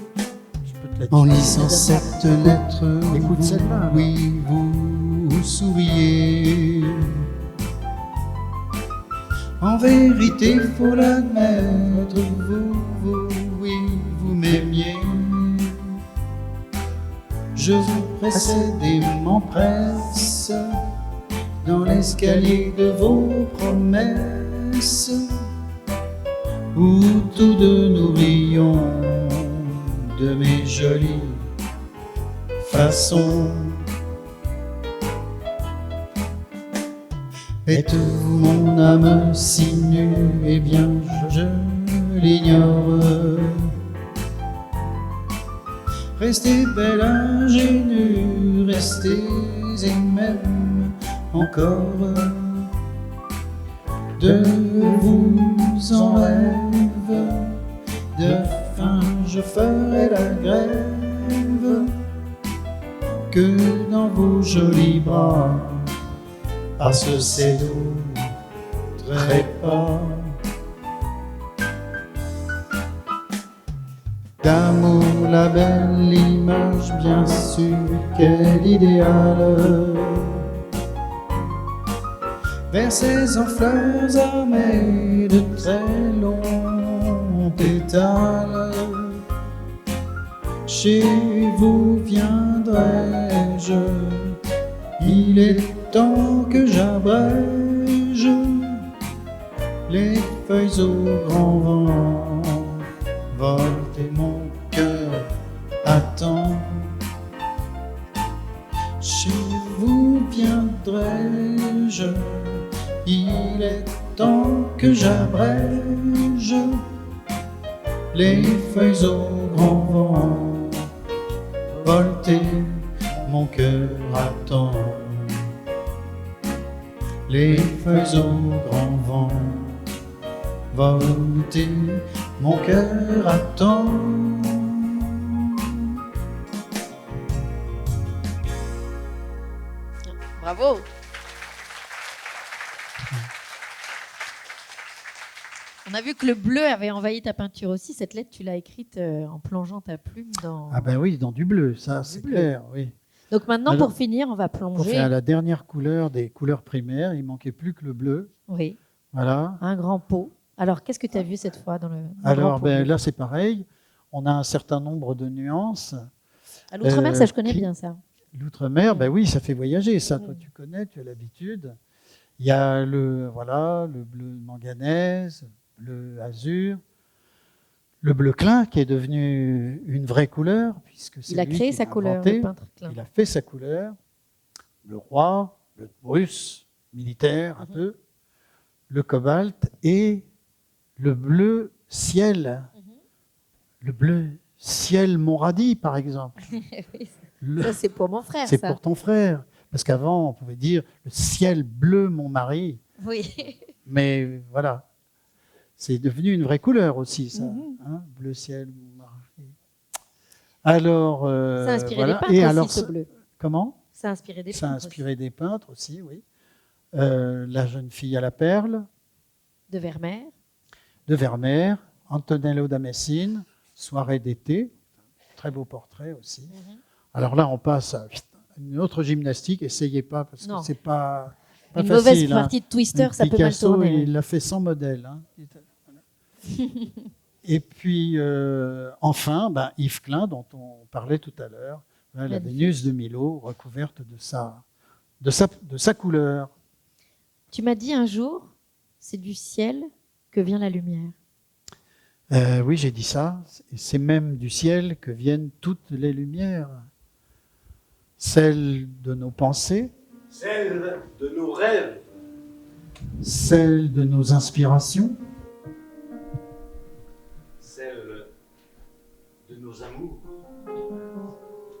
Je peux te la dire.
En lisant cette lettre,
Écoute celle-là.
oui, vous souriez. En vérité, faut l'admettre, oui, vous m'aimiez. Je vous précède et m'empresse dans l'escalier de vos promesses, où tous deux nous rions de mes jolies façons. Êtes-vous mon âme si nue? Eh bien, je l'ignore. Restez belle ingénue, restez et même encore. De vous en rêve, de faim je ferai la grève, que dans vos jolis bras, parce que c'est doux, trépas. D'amour, la belle image, bien sûr, quel idéal. Versez en fleurs armées de très longs pétales. Chez vous viendrai-je, il est temps que j'abrège les feuilles au grand vent. Volter mon cœur attend. Chez vous viendrai-je, il est temps que j'abrège les feuilles au grand vent. Volter mon cœur attend. Les feuilles au grand vent. Volter mon cœur attend.
Bravo. On a vu que le bleu avait envahi ta peinture aussi. Cette lettre, tu l'as écrite en plongeant ta plume dans...
Ah ben oui, dans du bleu, ça c'est
bleu.
clair, oui.
Donc maintenant,
Alors,
pour finir, on va
Pour
plonger.
faire la dernière couleur des couleurs primaires, il manquait plus que le bleu.
Oui,
Voilà.
un grand pot. Alors, qu'est-ce que tu as vu cette fois dans le
Alors
grand pot
ben,
bleu
là c'est pareil, on a un certain nombre de nuances.
À l'outre-mer, ça, je connais
qui-
bien ça.
L'outre-mer, ben oui, ça fait voyager, ça toi tu connais, tu as l'habitude. Il y a le bleu manganèse, le azur, le bleu clin qui est devenu une vraie couleur puisque c'est
Il a
lui
créé
qui
sa
l'a
couleur,
inventé.
le peintre Klein.
Il a fait sa couleur, le roi, le russe, militaire un peu, le cobalt et le bleu ciel. Le bleu ciel Montradi, par exemple.
Oui,
Le-
ça, c'est pour mon frère,
C'est
ça.
pour ton frère. Parce qu'avant, on pouvait dire le ciel bleu, mon mari.
Oui.
Mais voilà, c'est devenu une vraie couleur aussi, ça. Hein, bleu ciel, mon mari. Alors,
Ça a inspiré
voilà.
des peintres
Et
aussi,
alors,
ce bleu.
comment?
Ça a inspiré des
Ça a
peintres
inspiré des peintres aussi, oui. La jeune fille à la perle,
aussi. De Vermeer.
de Vermeer, Antonello da Messine, Soirée d'été, très beau portrait aussi. Alors là, on passe à une autre gymnastique, essayez pas, parce
Non.
que c'est pas
Une
facile,
mauvaise
hein.
partie de Twister, ça peut mal
Picasso,
tourner.
il l'a fait sans modèle. Hein. Et puis, enfin, Yves Klein, dont on parlait tout à l'heure, la
Magnifique.
Vénus de Milo, recouverte de sa couleur.
Tu m'as dit un jour, c'est du ciel que vient la lumière.
Oui, j'ai dit ça. Et c'est même du ciel que viennent toutes les lumières. Celles de nos pensées,
Celle de nos rêves,
celles de nos inspirations,
celle de nos amours,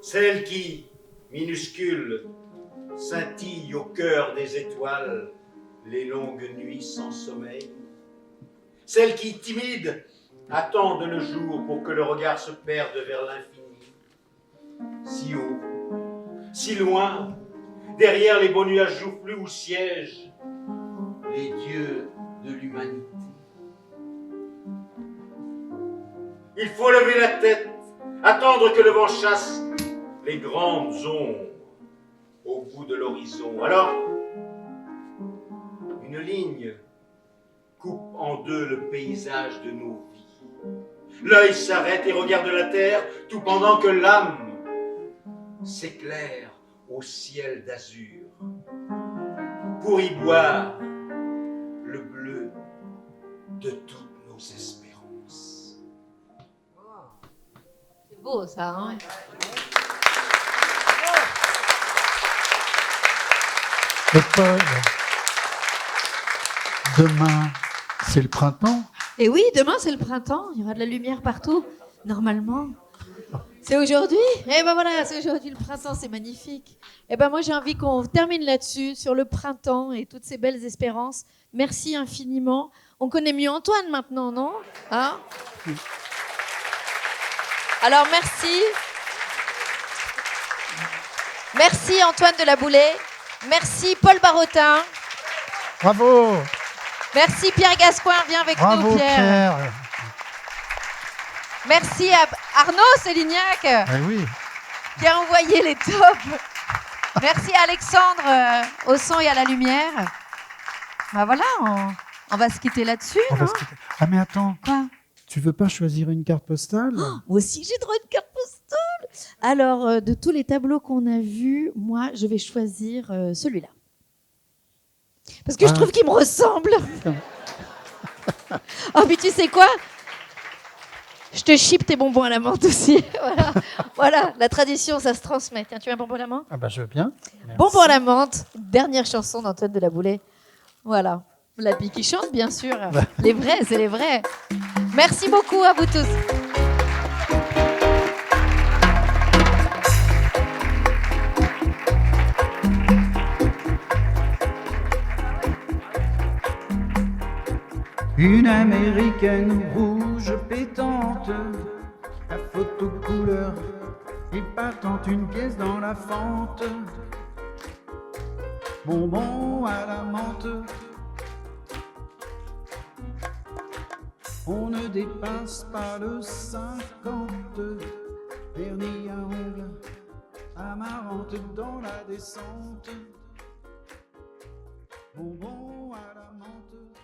celle qui, minuscule, scintille au cœur des étoiles les longues nuits sans sommeil, celle qui, timide, attendent le jour pour que le regard se perde vers l'infini. Si haut, si loin, derrière les beaux nuages joufflus où siègent les dieux de l'humanité. Il faut lever la tête, attendre que le vent chasse les grandes ombres au bout de l'horizon. Alors, une ligne coupe en deux le paysage de nos vies. L'œil s'arrête et regarde la terre, tout pendant que l'âme s'éclaire au ciel d'azur, pour y boire le bleu de toutes nos espérances.
C'est beau ça, hein?
et Paul. Demain, c'est le printemps.
Et oui, demain c'est le printemps, il y aura de la lumière partout, normalement. C'est aujourd'hui? Eh ben voilà, c'est aujourd'hui le printemps, c'est magnifique. Eh ben moi j'ai envie qu'on termine là-dessus, sur le printemps et toutes ces belles espérances. Merci infiniment. On connaît mieux Antoine maintenant, non? Hein? Alors merci. Merci Antoine de la Boulay. Merci Paul Barotin.
Bravo,
Merci Pierre Gascoin, viens avec
bravo
nous Pierre.
Pierre.
Merci à Arnaud Sélignac
Ah oui.
qui a envoyé les tops. Merci à Alexandre au son et à la lumière. Ben voilà, on va se quitter là-dessus.
On va
Non
se quitter. Ah mais attends,
Quoi?
tu veux pas choisir une carte postale?
Moi aussi j'ai droit à une carte postale. Alors, de tous les tableaux qu'on a vus, moi je vais choisir celui-là. Parce que je trouve qu'il me ressemble. Oh, mais tu sais quoi? Je te chipe tes bonbons à la menthe aussi. Voilà, la tradition, ça se transmet. Tiens, tu veux un bonbon à la menthe?
Ah bah je veux bien. Merci.
Bonbon à la menthe, dernière chanson d'Antoine de la Boulay. Voilà. La Pi qui chante, bien sûr. Les vrais, c'est les vrais. Merci beaucoup à vous tous.
Une américaine rouge pétante, à photo couleur, épatante, une pièce dans la fente. Bonbon à la menthe, on ne dépasse pas le 50. Vernis à ongles, amarante dans la descente. Bonbon à la menthe.